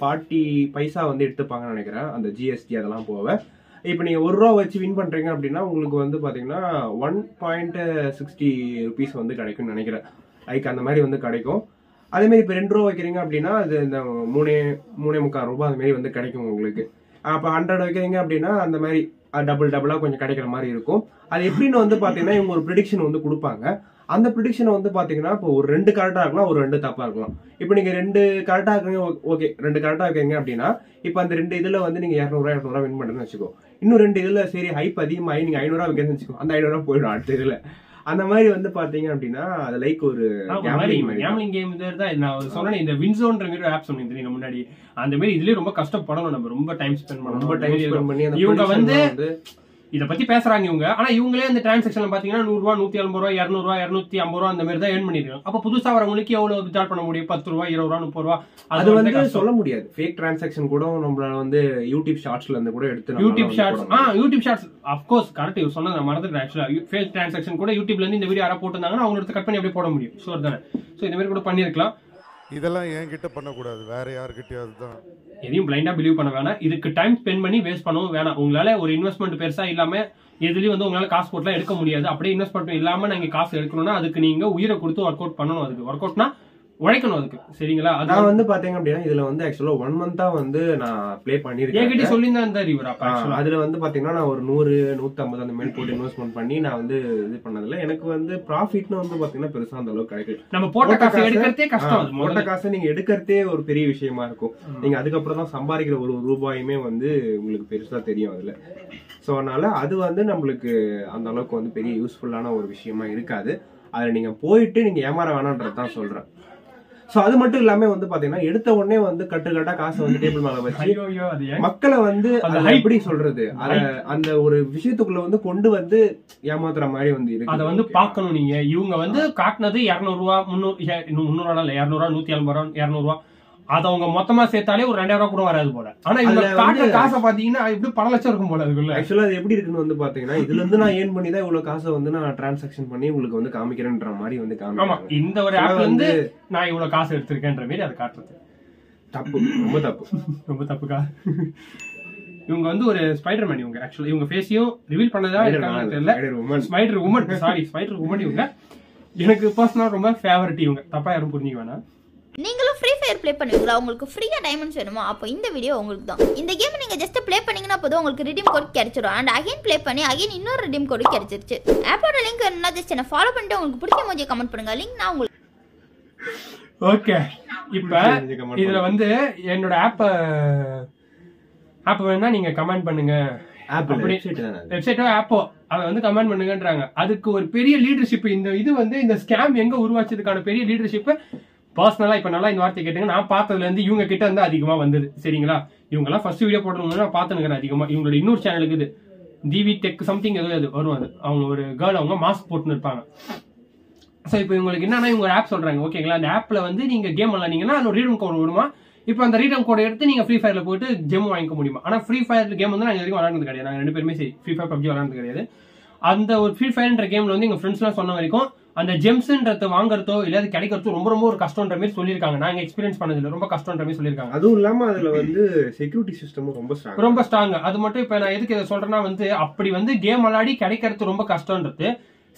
40 பைசா வந்து எடுத்துப்பாங்கன்னு நினைக்கிறேன், அந்த ஜிஎஸ்டி அதெல்லாம் போக. இப்ப நீங்க ₹1 வச்சு வின் பண்றீங்க அப்படின்னா உங்களுக்கு வந்து பாத்தீங்கன்னா 1.60 rupees வந்து கிடைக்கும்னு நினைக்கிறேன். லைக் அந்த மாதிரி வந்து கிடைக்கும். அதே மாதிரி இப்ப ₹2 வைக்கிறீங்க அப்படின்னா அது இந்த 3.75 ரூபாய் அந்த மாதிரி வந்து கிடைக்கும் உங்களுக்கு. அப்ப 100 வைக்கிறீங்க அப்படின்னா அந்த மாதிரி டபுளா கொஞ்சம் கிடைக்கிற மாதிரி இருக்கும். அது எப்படின்னு வந்து பாத்தீங்கன்னா இவங்க ஒரு ப்ரெடிக்ஷன் வந்து கொடுப்பாங்க. அந்த ப்ரெடிக்ஷன் வந்து பாத்தீங்கன்னா இப்போ ஒரு 2 கரெக்டா இருக்கலாம், ஒரு 2 தப்பா இருக்கலாம். இப்போ நீங்க 2 கரெக்டா இருக்கீங்க, ஓகே 2 கரெக்டா இருக்கீங்க அப்படின்னா இப்போ அந்த 2 இதுல வந்து நீங்க 200 வின் பண்றதுன்னு வச்சுக்கோ. இன்னும் 2 இதுல சரி ஹைப் அதிகமாகி நீங்க 500 வைக்கிறதுன்னு வச்சுக்கோ, அந்த 500 போயிடும் அடுத்த இதுல. அந்த மாதிரி வந்து பாத்தீங்க அப்படின்னா அது லைக் ஒரு கேம்லிங் கேம் தான். நான் சொன்னேன் இந்த வின்சோன்ற மாதிரி ஒரு ஆப் சொன்னீங்க முன்னாடி, அந்த மாதிரி இதுலயே ரொம்ப கஷ்டப்படணும், நம்ம ரொம்ப டைம் ஸ்பெண்ட் பண்ணணும். இவங்க வந்து இத பத்தி பேசுறாங்க இவங்க, ஆனா இவங்களே அந்த டிரான்சாக்ஷன்ல பாத்தீங்கன்னா 100 ரூபா, 150 ரூபா, 200 ரூபா, 250 ரூபா அந்த மாதிரி தான் ஏர்ன் பண்ணிருக்காங்க. அப்ப புதுசா வரவங்களுக்கு எவ்வளவு வித்ட்ரா பண்ண முடியும்? 10 ரூபா, 20 ரூபா, 30 ரூபா. அது வந்து சொல்ல முடியாது. ஃபேக் டிரான்சாக்ஷன் கூட நம்மளால வந்து யூடியூப் ஷார்ட்ஸ்ல இருந்து கூட எடுத்து YouTube shorts of course correct. இவர் சொன்னது நான் மறந்துட்டேன். ஆக்சுவலா ஃபேக் டிரான்சாக்ஷன் கூட யூடியூப்ல இருந்து இந்த வீடியோ யாரா போட்டுருந்தாங்கன்னா அவங்க எடுத்து கட் பண்ணி அப்படியே போட முடியும். ஷூர் தானே? சோ இந்த மாதிரி கூட பண்ணிருக்கலாம். இதெல்லாம் என்கிட்ட பண்ணக்கூடாது, வேற யாருக்கிட்டயாவது தான். எதையும் பிளைண்டா பிலீவ் பண்ண வேணாம். இதுக்கு டைம் ஸ்பெண்ட் பண்ணி வேஸ்ட் பண்ணவும் வேணாம். உங்களால ஒரு இன்வெஸ்ட்மெண்ட் பெருசா இல்லாம எதுலயும் வந்து உங்களால காசு போட்டுலாம் எடுக்க முடியாது. அப்படியே இன்வெஸ்ட்மெண்ட் இல்லாம நீங்க காசு எடுக்கணும்னா அதுக்கு நீங்க உயிரை கொடுத்து ஒர்க் அவுட் பண்ணணும். அதுக்கு ஒர்க் அவுட்னா உழைக்கணும் அதுக்கு. சரிங்களா? நான் வந்து பாத்தீங்க அப்படின்னா இதுல வந்து ஆக்சுவலா 1 மந்தா வந்து நான் ப்ளே பண்ணிருக்கேன். என்கிட்ட சொல்லியிருந்தா இருந்தாரு இவர். அதுல வந்து பாத்தீங்கன்னா நான் ஒரு 100, 150 அந்த மாதிரி போட்டு இன்வெஸ்ட்மெண்ட் பண்ணி நான் வந்து இது பண்ணதுல எனக்கு வந்து ப்ராஃபிட்னு வந்து பாத்தீங்கன்னா பெருசா அந்த அளவுக்கு கிடைக்கல. நம்ம போட்ட காசு எடுக்கிறதே கஷ்டம். போட்ட காசை நீங்க எடுக்கிறதே ஒரு பெரிய விஷயமா இருக்கும். நீங்க அதுக்கப்புறம் தான் சம்பாதிக்கிற ஒரு ரூபாயுமே வந்து உங்களுக்கு பெருசா தெரியும் அதுல. சோ அதனால அது வந்து நம்மளுக்கு அந்த அளவுக்கு வந்து பெரிய யூஸ்ஃபுல்லான ஒரு விஷயமா இருக்காது. அதுல நீங்க போயிட்டு நீங்க ஏமாற வேணான்றதான் சொல்றேன். சோ அது மட்டும் இல்லாம வந்து பாத்தீங்கன்னா எடுத்த உடனே வந்து கட்டுக்கட்டா காசை வந்து டேபிள் மேல வச்சு மக்களை வந்து எப்படி சொல்றது அந்த ஒரு விஷயத்துக்குள்ள வந்து கொண்டு வந்து ஏமாத்துற மாதிரி வந்து இருக்கு. அதை வந்து பாக்கணும் நீங்க. இவங்க வந்து காட்டினது 200 ரூபா, 300 இல்ல 200 ரூபா, 150 ரூபா, 200 ரூபா. அது அவங்க மொத்தமா சேர்த்தாலே ஒரு 2000 ரூபா கூட வராது போல. ஆனா இவங்க காட்டுற காசை பாத்தீங்கன்னா எப்படி பல லட்சம் இருக்கும் போல. அதுக்குள்ள ஆக்சுவலா அது எப்படி இருக்குன்னு வந்து பாத்தீங்கன்னா இதுல இருந்து நான் ஏர்ன் பண்ணி தான் இவ்வளவு காசை வந்து நான் டிரான்சாக்ஷன் பண்ணி உங்களுக்கு வந்து காமிக்கிறேன்ற மாதிரி வந்து காமிக்கிறேன். இந்த ஒரு ஆப்ல இருந்து நான் இவ்வளவு காசு எடுத்திருக்கேன்ற மாதிரி அதை காட்டுறது தப்பு, ரொம்ப தப்பு, ரொம்ப தப்புக்கா. இவங்க வந்து ஒரு ஸ்பைடர் மேன். இவங்க ஆக்சுவலா இவங்க ஃபேஸையும் ரிவீல் பண்ணதா இருக்காங்கன்னு தெரியல. ஸ்பைடர் உமன் இவங்க எனக்கு பர்சனலா ரொம்ப ஃபேவரட். இவங்க தப்பா யாரும் புரிஞ்சுக்க வேணாம். நீங்களும் ஃப்ரீ ஃபயர் ப்ளே பண்ணுவீங்களா? உங்களுக்கு ஃப்ரீயா டைமண்ட்ஸ் வேணுமா? அப்போ இந்த வீடியோ உங்களுக்கு தான். இந்த கேம் நீங்க ஜஸ்ட் ப்ளே பண்ணீங்கன்னா போதும் உங்களுக்கு ரிடீம் கோட் கிடைச்சிடும். அண்ட் அகைன் ப்ளே பண்ணி அகைன் இன்னொரு ரிடீம் கோட் கிடைச்சிருச்சு. ஆப்போட லிங்க் என்ன ஜஸ்ட் என்ன ஃபாலோ பண்ணிட்டு உங்களுக்கு பிடிச்ச மோஜி கமெண்ட் பண்ணுங்க. லிங்க் நான் உங்களுக்கு. ஓகே, இப்போ இதுல வந்து என்னோட ஆப் வேணா நீங்க கமெண்ட் பண்ணுங்க. வெப்சைட்டோ ஆப்போ அதை வந்து கமெண்ட் பண்ணுங்கன்றாங்க. அதுக்கு ஒரு பெரிய லீடர்ஷிப் இந்த இது வந்து இந்த ஸ்கேம் எங்க உருவாச்சதுக்கான பெரிய லீடர்ஷிப் பர்சனலா இப்ப நல்லா இந்த வார்த்தை கேட்டுங்க. நான் பார்த்ததுல இருந்து இவங்க கிட்ட இருந்து அதிகமா வந்தது. சரிங்களா? இவங்க எல்லாம் ஃபர்ஸ்ட் வீடியோ போடுறவங்க நான் பாத்துனுக்கிறேன் அதிகமா. இவங்களோட இன்னொரு சேனலுக்கு இது டிவி டெக் சம்திங் ஏதோ அது வரும். அது அவங்க ஒரு கேர்ள், அவங்க மாஸ்க் போட்டுன்னு இருப்பாங்க. சோ இப்போ இவங்களுக்கு என்னன்னா இவங்க ஒரு ஆப் சொல்றாங்க. ஓகேங்களா? அந்த ஆப்ல வந்து நீங்க கேம் விளையாண்டீங்கன்னா அந்த ரீடம் கோட் வருமா. இப்போ அந்த ரீடம் கோட் எடுத்து நீங்க ஃப்ரீ ஃபயர்ல போயிட்டு ஜெம் வாங்கிக்க முடியுமா? ஆனா ஃப்ரீ ஃபயர் கேம் வந்து நான் வரைக்கும் விளையாடுறது கிடையாது. நாங்க 2 பேருமே சரி ஃப்ரீ ஃபயர் பப்ஜி விளையாடுறது கிடையாது. அந்த ஒரு ஃப்ரீ ஃபயர்ன்ற கேம்ல வந்து எங்க ஃப்ரெண்ட்ஸ் எல்லாம் சொன்ன வரைக்கும் அந்த ஜெம்ஸ்ன்றத வாங்குறதோ இல்ல அது கிடைக்கிறதோ ரொம்ப ரொம்ப ஒரு கஷ்டம்ன்ற மாதிரி சொல்லியிருக்காங்க. நாங்க எக்ஸ்பீரியன்ஸ் பண்ணதில்ல, ரொம்ப கஷ்டம்ன்ற மாதிரி சொல்லியிருக்காங்க. அதுவும் இல்லாம அதுல வந்து செக்யூரிட்டி சிஸ்டம் ரொம்ப ஸ்ட்ராங். அது மட்டும் இப்ப நான் எதுக்கு இதை சொல்றேன்னா வந்து அப்படி வந்து கேம் விளையாடி கிடைக்கிறது ரொம்ப கஷ்டம்ன்றது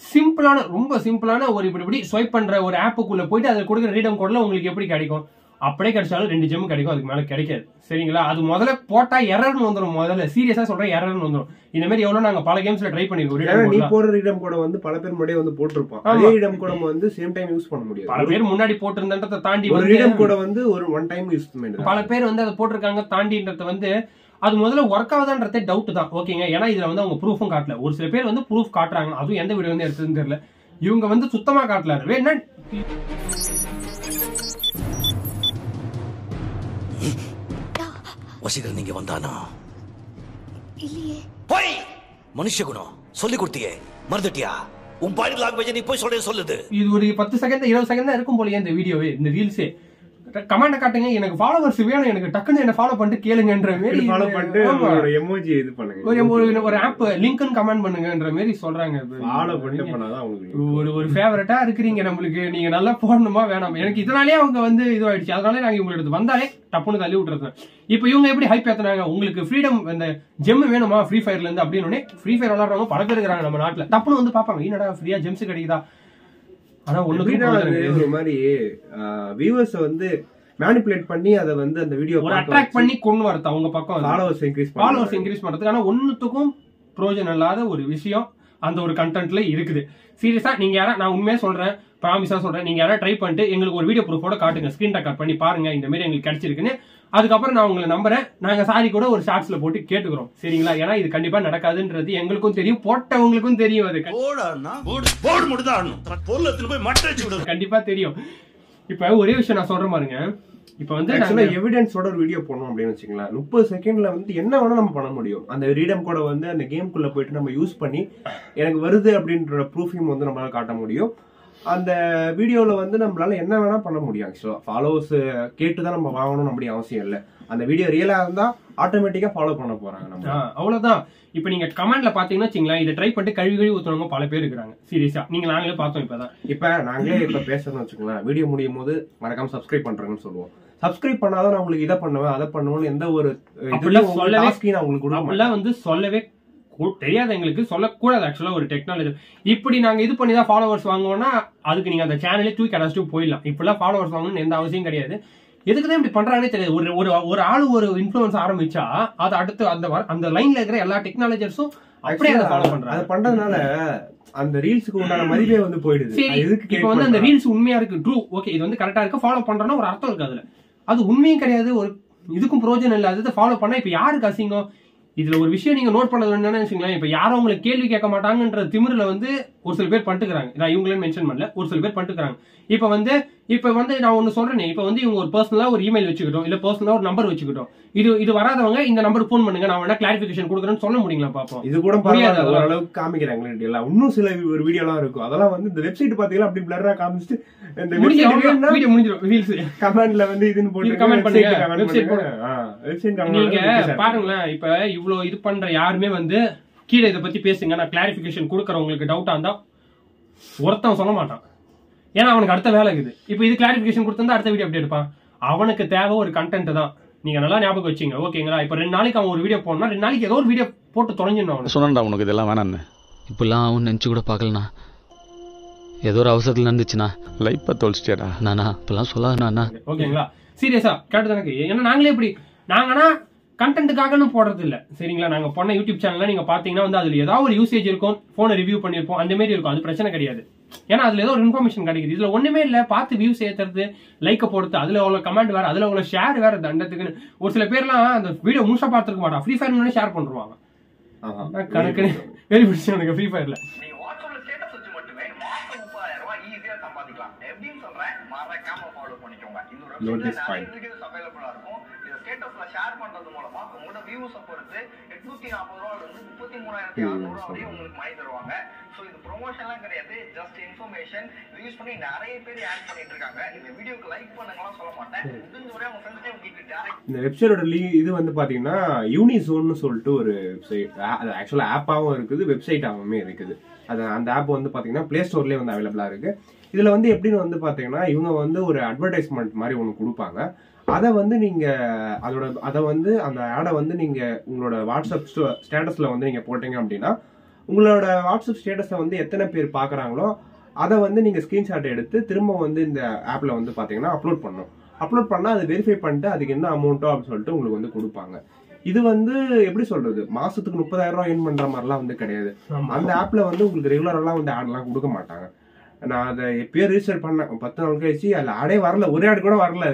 சிம்பிளான ரொம்ப சிம்பிளான ஒரு இப்படி ஸ்வைப் பண்ற ஒரு ஆப்புக்குள்ள போயிட்டு அதுல கொடுக்குற ரீடம் கோட்ல உங்களுக்கு எப்படி கிடைக்கும்? அப்படியே கிடைச்சாலும் 2 ஜெம் கிடைக்கும், அதுக்கு மேல கிடைக்காது. சரிங்களா? அது முதல்ல போட்டா எரர்னு வந்துடும். முதல்ல சீரியஸா சொல்றேன், எரர்னு வந்துடும். இந்த மாதிரி எவ்வளவு நாங்க பல கேம்ஸ்ல ட்ரை பண்ணிருக்கோம். நீ போற ரீடம் கோட வந்து பல பேர் முன்னாடியே வந்து போட்டுருப்பான். அதே ரீடம் கோட வந்து சேம் டைம் யூஸ் பண்ண முடியாது. பல பேர் முன்னாடி போட்டிருந்ததை தாண்டி ஒரு ரீடம் கோட வந்து ஒரு ஒன் டைம் யூஸ் பண்ண பல பேர் வந்து அதை போட்டிருக்காங்க. தாண்டின்றத வந்து அது முதல்ல ஒர்க் ஆகுதான்றதே டவுட் தான். ஓகேங்க? ஏன்னா இதுல வந்து அவங்க ப்ரூஃபும் காட்டல. ஒரு சில பேர் வந்து ப்ரூஃப் காட்டுறாங்க, அதுவும் எந்த வீடியோ வந்து எடுத்ததுன்னு தெரியல. இவங்க வந்து சுத்தமா காட்டல. வேணா வசீகரன் நீங்க வந்தானா? இல்லையே. போய் மனுஷ குணம் சொல்லி கொடுத்தியே மறந்துட்டியா? உன் பாடி லாங்குவேஜ் நீ போய் சொல்லுது. இது ஒரு 10 செகண்ட் 20 செகண்ட் தான் இருக்கும் போலயே இந்த வீடியோவே, இந்த ரீல்ஸே. கமெண்ட் காட்டுங்க, எனக்கு ஃபாலோவர்ஸ் வேணும், எனக்கு டக்குன்னு என்ன ஃபாலோ பண்ணிட்டு கேளுங்கன்ற மாதிரி ஃபாலோ பண்ணிட்டு ஒரு எமோஜி இது பண்ணுங்க, ஒரு ஆப் லிங்க்னு கமெண்ட் பண்ணுங்கன்ற மாதிரி சொல்றாங்க. ஃபாலோ பண்ணிட்டு பண்ணாதான் உங்களுக்கு ஒரு ஃபேவரட்டா இருக்கிறீங்க நம்மளுக்கு. நீங்க நல்லா போடணுமா வேணாம்? எனக்கு இதனாலே அவங்க வந்து இதுவாயிடுச்சு. அதனால நாங்க இவங்களுக்கு வந்தாலே டப்புன்னு தள்ளி விட்டுறது. இப்போ இவங்க எப்படி ஹைப் ஏத்துனாங்க? உங்களுக்கு ஃப்ரீடம் இந்த ஜெம் வேணுமா ஃப்ரீ ஃபயர்ல இருந்து அப்படின்னு ஃப்ரீ ஃபயர் விளையாடுறவங்க பல பேர் இருக்கிறாங்க நம்ம நாட்டுல. டப்புன்னு வந்து பாப்பாங்க, என்னடா ஃப்ரீயா ஜெம்ஸ் கிடைக்குதா? ஆனா ஒரு மாதிரி வியூவர்ஸ் வந்து மேனிபுலேட் பண்ணி அதை வந்து அந்த வீடியோ அட்ராக்ட் பண்ணி கொண்டு வரது அவங்க பக்கம் ஃபாலோவர்ஸ் இன்க்ரீஸ் பண்றதுக்கு. ஆனா ஒண்ணுத்துக்கும் பிரயோஜனம் இல்லாத ஒரு விஷயம் அந்த ஒரு கண்டென்ட்ல இருக்குது. சீரியஸா நீங்க யாரா, நான் உண்மையா சொல்றேன், ப்ராமிஸா சொல்றேன், நீங்க யாராவது ட்ரை பண்ணிட்டு எங்களுக்கு ஒரு வீடியோ ப்ரூஃபோட காட்டுங்க, ஸ்கிரீன் ரெக்கார்ட் பண்ணி பாருங்க இந்த மாதிரி எங்களுக்கு கிடைச்சிருக்குன்னு. அதுக்கப்புறம் நான் உங்களை நம்புறேன். நாங்க சாரி கூட ஒரு ஷார்ட்ஸ்ல போட்டு கேட்டுக்கிறோம், சரிங்களா? ஏன்னா இது கண்டிப்பா நடக்காதுன்றது எங்களுக்கும் தெரியும், போட்டவங்களுக்கும் தெரியும். அது கண்டிப்பா தெரியும். இப்ப ஒரே விஷயம் நான் சொல்றேன் பாருங்க, இப்ப வந்து எவிடன்ஸோட ஒரு வீடியோ போனோம் அப்படின்னு வச்சுக்கலாம், 30 செகண்ட்ல வந்து என்ன வேணா நம்ம பண்ண முடியும். அந்த ரீடம் கூட வந்து அந்த கேம்குள்ள போயிட்டு நம்ம யூஸ் பண்ணி எனக்கு வருது அப்படின்ற ப்ரூஃபையும் வந்து நம்மளால காட்ட முடியும். அந்த வீடியோல வந்து நம்மளால என்ன வேணா பண்ண முடியும். ஆக்சுவலா ஃபாலோவர்ஸ் கேட்டுதான் நம்ம வாங்கணும் அப்படி அவசியம் இல்லை. அந்த வீடியோ ரியலா இருந்தா ஆட்டோமேட்டிக்கா ஃபாலோ பண்ண போறாங்க நம்ம, அவ்வளவுதான். இப்ப நீங்க கமெண்ட்ல பாத்தீங்கன்னா வச்சுங்களேன், இதை ட்ரை பண்ணிட்டு கழுவி ஊத்துறவங்க பல பேர் இருக்காங்க. சீரியஸா நாங்களே பார்த்தோம். நாங்களே இப்ப பேசணும்னு வச்சுக்கலாம், வீடியோ முடியும் போது மறக்காம சப்ஸ்கிரைப் பண்றேன்னு சொல்லுவோம். சப்ஸ்கிரைப் பண்ணாதான் நான் உங்களுக்கு இதை பண்ணுவேன் அதை பண்ணுவேன்னு எந்த ஒரு அப்படிலாம் வந்து சொல்லவே தெரியாது, எங்களுக்கு சொல்லக்கூடாது. ஆக்சுவலா ஒரு டெக்னாலஜி இப்படி நாங்க இது பண்ணி தான் ஃபாலோவர்ஸ் வாங்குவோம்னா அதுக்கு நீங்க அந்த சேனலே தூக்கி அடைச்சிட்டு போயிடலாம். இப்பெல்லாம் ஃபாலோவர்ஸ் வாங்கணும்னு எந்த அவசியம் கிடையாது. எதுக்குதான் இப்படி பண்றாங்கன்னே தெரியாது. ஒரு ஆளு ஒரு இன்ஃபுளுன்ஸ் ஆரம்பிச்சா அது அடுத்து அந்த லைன்ல இருக்கிற எல்லா டெக்னாலஜர்ஸும் அப்படியே அதை ஃபாலோ பண்றாங்க. அதை பண்றதுனால அந்த ரீல்ஸ்க்கு உண்டான மதிப்பே வந்து போயிடுது. இப்ப வந்து அந்த ரீல்ஸ் உண்மையா இருக்கு, ட்ரூ, ஓகே, இது வந்து கரெக்டா இருக்கு, ஃபாலோ பண்றோம்னா ஒரு அர்த்தம் இருக்கு. அதுல அது உண்மையும் கிடையாது, ஒரு இதுக்கும் பிரயோஜனம் இல்லாதது ஃபாலோ பண்ணா இப்ப யாருக்கு அசிங்கம்? இதுல ஒரு விஷயம் நீங்க நோட் பண்ணது என்னன்னு வச்சுங்களேன், இப்ப யாரும் உங்களுக்கு கேள்வி கேட்க மாட்டாங்கன்ற திமிரில வந்து ஒரு சில பேர் பண்ணிட்டுக்கிறாங்க. நான் இவங்களே மென்ஷன் பண்ணல, ஒரு சில பேர் பண்ணிட்டுக்கிறாங்க. இப்ப வந்து நான் ஒண்ணு சொல்றேனே, இப்ப வந்து இவங்க ஒரு பர்சனலா ஒரு இமெயில் வச்சுக்கிட்டோம், இல்ல பர்சனலா ஒரு நம்பர் வச்சுக்கிட்டோம், இது வராதவங்க இந்த நம்பர் போன் பண்ணுங்க, நான் வேணா கிளாரிபிகேஷன் கொடுக்குறேன்னு சொல்ல முடியுங்களா? பாப்போம், இது கூட முடியாது. ஓரளவுக்கு காமிக்கிறாங்க எல்லாம். இன்னும் சில ஒரு வீடியோ எல்லாம் இருக்கும், அதெல்லாம் வந்து இந்த வெப்சைட் பாத்தீங்கன்னா அப்படி பிளரா காமிச்சிட்டு இந்த வீடியோ முடிஞ்சிடும். ரீல்ஸ் கமெண்ட்ல வந்து இதுன்னு போட்டு கமெண்ட் பண்ணுங்க, வெப்சைட் போடுங்க. நீங்க பாருங்களேன், இப்ப இவ்வளவு இது பண்ற யாருமே வந்து கீழே இதை பத்தி பேசுங்க, நான் கிளாரிபிகேஷன் கொடுக்குறவங்களுக்கு டவுட்டா இருந்தா ஒருத்தன் சொல்ல மாட்டான். ஏன்னா அவனுக்கு அடுத்த வேலை இருக்குது. இப்ப இது கிளாரிபிகேஷன் கொடுத்தா அடுத்த வீடியோ அப்படி எடுப்பான். அவனுக்கு தேவை ஒரு கண்டென்ட் தான். நீங்க நல்லா ஞாபகம் வச்சுங்க, ஓகேங்களா? இப்ப 2 நாளைக்கு அவன் ஒரு வீடியோ போடணும், 2 நாளைக்கு ஏதோ ஒரு வீடியோ போட்டு தொலைஞ்சிடணும். சொன்னா உனக்கு இதெல்லாம் வேணான்னு இப்பெல்லாம் அவன் நினைச்சு கூட பாக்கலண்ணா. ஏதோ ஒரு அவசரத்துல நடந்துச்சுண்ணா, லைஃப் தொலைச்சிட்டா நானா இப்பெல்லாம் சொல்லாதுண்ணா. ஓகேங்களா? சீரியஸா கேட்டு எனக்கு. ஏன்னா நாங்களே இப்படி நாங்கன்னா கண்டென்ட்டுக்காகனு போடுறது இல்ல, சரிங்களா? நாங்க பண்ண யூடியூப் சேனல்ல நீங்க பாத்தீங்கன்னா வந்து அதுல ஏதாவது ஒரு யூசேஜ் இருக்கும், போனை ரிவ்யூ பண்ணிருப்போம், அந்த மாதிரி இருக்கும். அது பிரச்சனை கிடையாது. ஏன்னா அதுல ஏதோ ஒரு இன்ஃபர்மேஷன் கிடைக்குது. இதுல ஒண்ணுமே இல்ல, பார்த்து வியூஸ் ஏத்துறது, லைக்க போடுறது, அதுல அவ்வளவு கமெண்ட் வேற, அதுல அவ்வளவு ஷேர் வேற தண்டத்துக்குன்னு. ஒரு சில பேர்லாம் அந்த வீடியோ முழுசா பார்த்துருக்க மாட்டான், ஃப்ரீ ஃபயர் ஷேர் பண்ணுவாங்க. கணக்கு வெரி பிடிச்சி எனக்கு ஃப்ரீ ஃபயர்ல ஷேர் பண்றது மூலமா உங்களோட வியூஸை பொறுத்து 840 ரூபாயில இருந்து 33,600 ரூபாய் உங்களுக்கு மணி தருவாங்க. சோ இது ப்ரொமோஷன்லாம் கிடையாது, ஜஸ்ட் இன்ஃபர்மேஷன். யூஸ் பண்ணி நிறைய பேர் ஆட் பண்ணிட்டு இருக்காங்க. இந்த வீடியோக்கு லைக் பண்ணுங்கலாம் சொல்ல மாட்டேன், முடிஞ்ச வரை உங்க ஃப்ரெண்ட்ஸே உங்களுக்கு டைரக்ட். இந்த வெப்சைட்டோட இது வந்து பாத்தீங்கன்னா யூனிசோன்னு சொல்லிட்டு ஒரு வெப்சைட், ஆக்சுவலா ஆப்பாவும் இருக்குது, வெப்சைட்டாவுமே இருக்குது. அந்த ஆப் வந்து பாத்தீங்கன்னா பிளே ஸ்டோர்லயே வந்து அவைலபிளா இருக்கு. இதுல வந்து எப்படின்னு வந்து பாத்தீங்கன்னா இவங்க வந்து ஒரு அட்வர்டைஸ்மெண்ட் மாதிரி ஒன்று கொடுப்பாங்க. அதை வந்து நீங்க அதை வந்து அந்த ஆடை வந்து நீங்க உங்களோட வாட்ஸ்அப் ஸ்டேட்டஸ்ல வந்து நீங்க போட்டீங்க அப்படின்னா உங்களோட வாட்ஸ்அப் ஸ்டேட்டஸை வந்து எத்தனை பேர் பாக்குறாங்களோ அதை வந்து நீங்க ஸ்கிரீன்ஷாட் எடுத்து திரும்ப வந்து இந்த ஆப்ல வந்து பாத்தீங்கன்னா அப்லோட் பண்ணா அதை வெரிஃபை பண்ணிட்டு அதுக்கு என்ன அமௌண்ட்டோ அப்படின்னு சொல்லிட்டு உங்களுக்கு வந்து கொடுப்பாங்க. இது வந்து எப்படி சொல்றது, மாசத்துக்கு 30,000 ரூபாய் ஏர்ன் பண்ற மாதிரிலாம் வந்து கிடையாது. அந்த ஆப்ல வந்து உங்களுக்கு ரெகுலரெல்லாம் வந்து ஆட் எல்லாம் கொடுக்க மாட்டாங்க. நான் அதை எப்பயோ ரிஜிஸ்டர் பண்ணேன், 10 நாள் கழிச்சு அதுல ஆடே வரல, ஒரே ஆடு கூட வரல.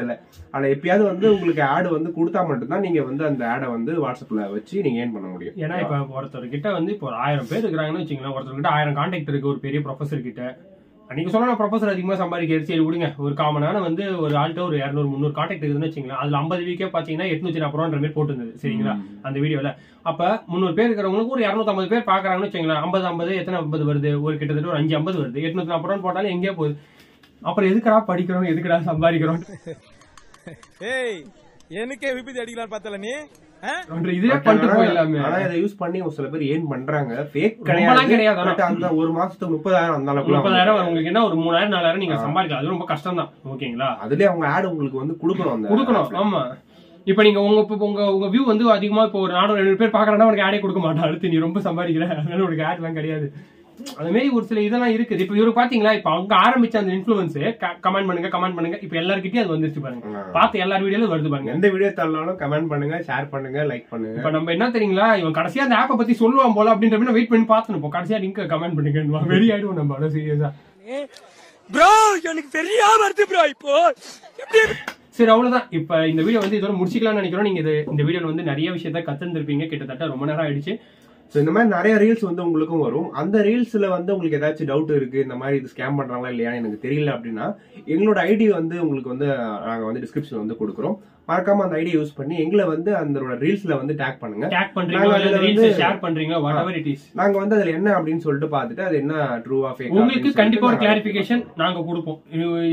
அதுல எப்பயாவது வந்து உங்களுக்கு ஆடு வந்து கொடுத்தா மட்டும்தான் நீங்க வந்து அந்த ஆடை வந்து வாட்ஸ்அப்ல வச்சு நீங்க ஏர்ன் பண்ண முடியும். ஏன்னா இப்ப ஒருத்தர்கிட்ட வந்து இப்போ 1000 பேர் இருக்கிறாங்கன்னு வச்சுங்களேன், ஒருத்தர்கிட்ட 1000 கான்டாக்ட் இருக்கு ஒரு பெரிய ப்ரொஃபஸர் கிட்ட. நீங்க சொன்னா ப்ரொஃபஸர் அதிகமா சம்பாதிக்கிறது சரி விடுங்க, ஒரு காமனான வந்து ஒரு ஆள்கிட்ட ஒரு 200-300 கான்டாக்ட் இருக்குதுன்னு வச்சுங்களேன், அதுல 50 வீக்கே பாத்தீங்கன்னா 840 ரூபான்ற மாதிரி போட்டுருந்தது, சரிங்களா? அந்த வீடியோல அப்ப 300 பேர் இருக்கிறவங்களுக்கு ஒரு 250 பேர் பாக்குறாங்கன்னு வச்சுங்களேன், 50 எத்தனை 50 வருது, ஒரு கிட்டத்தட்ட ஒரு 550 வருது. 840 ரூபான்னு போட்டாலும் எங்கேயே போகுது. அப்புறம் எதுக்கடா படிக்கிறோம், எதுக்கடா சம்பாதிக்கிறோம்? எனக்கே விபத்து அடிக்கலாம் பார்த்தல நீ இதுவே பண்ணிட்டு போயிடலாமே. ஆனா இதை யூஸ் பண்ணி ஒரு சில பேர் ஏன் பண்றாங்க, ஃபேக் கிடையாது. அந்த ஒரு மாசத்துக்கு 30,000 அந்த அளவுக்கு 30,000 உங்களுக்கு என்ன ஒரு 3,000-4,000 நீங்க சம்பாதிக்கலாம். அது ரொம்ப கஷ்டம் தான், ஓகேங்களா? அதுலயே அவங்க ஆட் உங்களுக்கு வந்து கொடுக்கணும். ஆமா, இப்ப நீங்க உங்க வியூ வந்து அதிகமா இப்போ ஒரு 400-700 பேர் பாக்குறாங்கன்னா உனக்கு ஆடே கொடுக்க மாட்டான். அடுத்து நீ ரொம்ப சம்பாதிக்கிற, அதனால உனக்கு ஆட் எல்லாம் கிடையாது. அந்த மாதிரி ஒரு சில இதெல்லாம் இருக்குது. இப்ப இவரு பாத்தீங்களா, இப்ப அங்க ஆரம்பிச்ச அந்த இன்ஃபுளுன்ஸ் கமெண்ட் பண்ணுங்க இப்ப எல்லாருக்கிட்டையும் அது வந்துருச்சு பாருங்க. பார்த்து எல்லார் வீடியோல வருது பாருங்க. எந்த வீடியோ தரலாலும் கமெண்ட் பண்ணுங்க, ஷேர் பண்ணுங்க, லைக் பண்ணுங்க. இப்ப நம்ம என்ன தெரியுங்களா, இவன் கடைசியா அந்த ஆப்பை பத்தி சொல்லுவான் போல அப்படின்ற வெயிட் பண்ணி பாத்துனோம். கடைசியா லிங்க் கமெண்ட் பண்ணுங்க, வெரி ஆயிடுவோம் நம்ம. அவ்வளவு சீரியஸா ப்ரோ எனக்கு பெரிய வருது ப்ரோ. இப்போ சரி அவ்வளவுதான். இப்ப இந்த வீடியோ வந்து இதோட முடிச்சிக்கலாம்னு நினைக்கிறோம். நீங்க இந்த வீடியோல வந்து நிறைய விஷயத்த கத்துருப்பீங்க. கிட்டத்தட்ட ரொம்ப நேரம் ஆயிடுச்சு. ஸோ இந்த மாதிரி நிறைய ரீல்ஸ் வந்து உங்களுக்கும் வரும். அந்த ரீல்ஸ்ல வந்து உங்களுக்கு ஏதாச்சும் டவுட் இருக்கு, இந்த மாதிரி இது ஸ்கேம் பண்றாங்களா இல்லையா எனக்கு தெரியல அப்படின்னா எங்களோட ஐடி வந்து உங்களுக்கு வந்து நாங்க வந்து டிஸ்கிரிப்ஷன் வந்து கொடுக்குறோம். மறக்காம அந்த ஐடியா யூஸ் பண்ணி எங்களை வந்து அந்த ரீல்ஸ்ல வந்து டேக் பண்ணுங்க. நாங்க வந்து அதுல என்ன அப்படின்னு சொல்லிட்டு பார்த்துட்டு அது என்ன ட்ரூவா ஃபேக் உங்களுக்கு கண்டிப்பா ஒரு கிளாரிபிகேஷன் நாங்க கொடுப்போம்.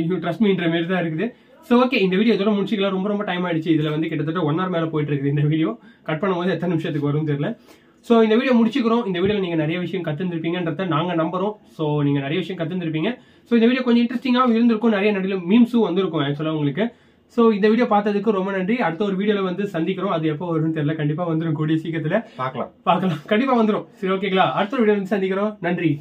யூ ட்ரஸ்ட் மீன்ற மாதிரி தான் இருக்குது. சோ ஓகே, இந்த வீடியோ இதோட முடிச்சிக்கலாம். ரொம்ப டைம் ஆயிடுச்சு. இதுல வந்து கிட்டத்தட்ட 1 hour மேல போயிட்டு இருக்குது இந்த வீடியோ. கட் பண்ணும்போது எத்தனை நிமிஷத்துக்கு வரும்னு தெரியல. சோ இந்த வீடியோ முடிச்சுக்கிறோம். இந்த வீடியோல நீங்க நிறைய விஷயம் கத்துருப்பீங்கன்றத நாங்க நம்புறோம். சோ நீங்க நிறைய விஷயம் கத்துருப்பீங்க. சோ இந்த வீடியோ கொஞ்சம் இன்ட்ரெஸ்டிங்காவும் இருந்திருக்கும். நிறைய நடுவில் மீம்ஸும் வந்திருக்கும் ஆக்சுவலா உங்களுக்கு. சோ இந்த வீடியோ பார்த்ததுக்கு ரொம்ப நன்றி. அடுத்த ஒரு வீடியோல வந்து சந்திக்கிறோம். அது எப்போ வரும்னு தெரியல. கண்டிப்பா வந்துடும், கூடிய சீக்கிரத்துல பார்க்கலாம். கண்டிப்பா வந்துடும். சரி ஓகேங்களா, அடுத்த வீடியோ வந்து சந்திக்கிறோம். நன்றி.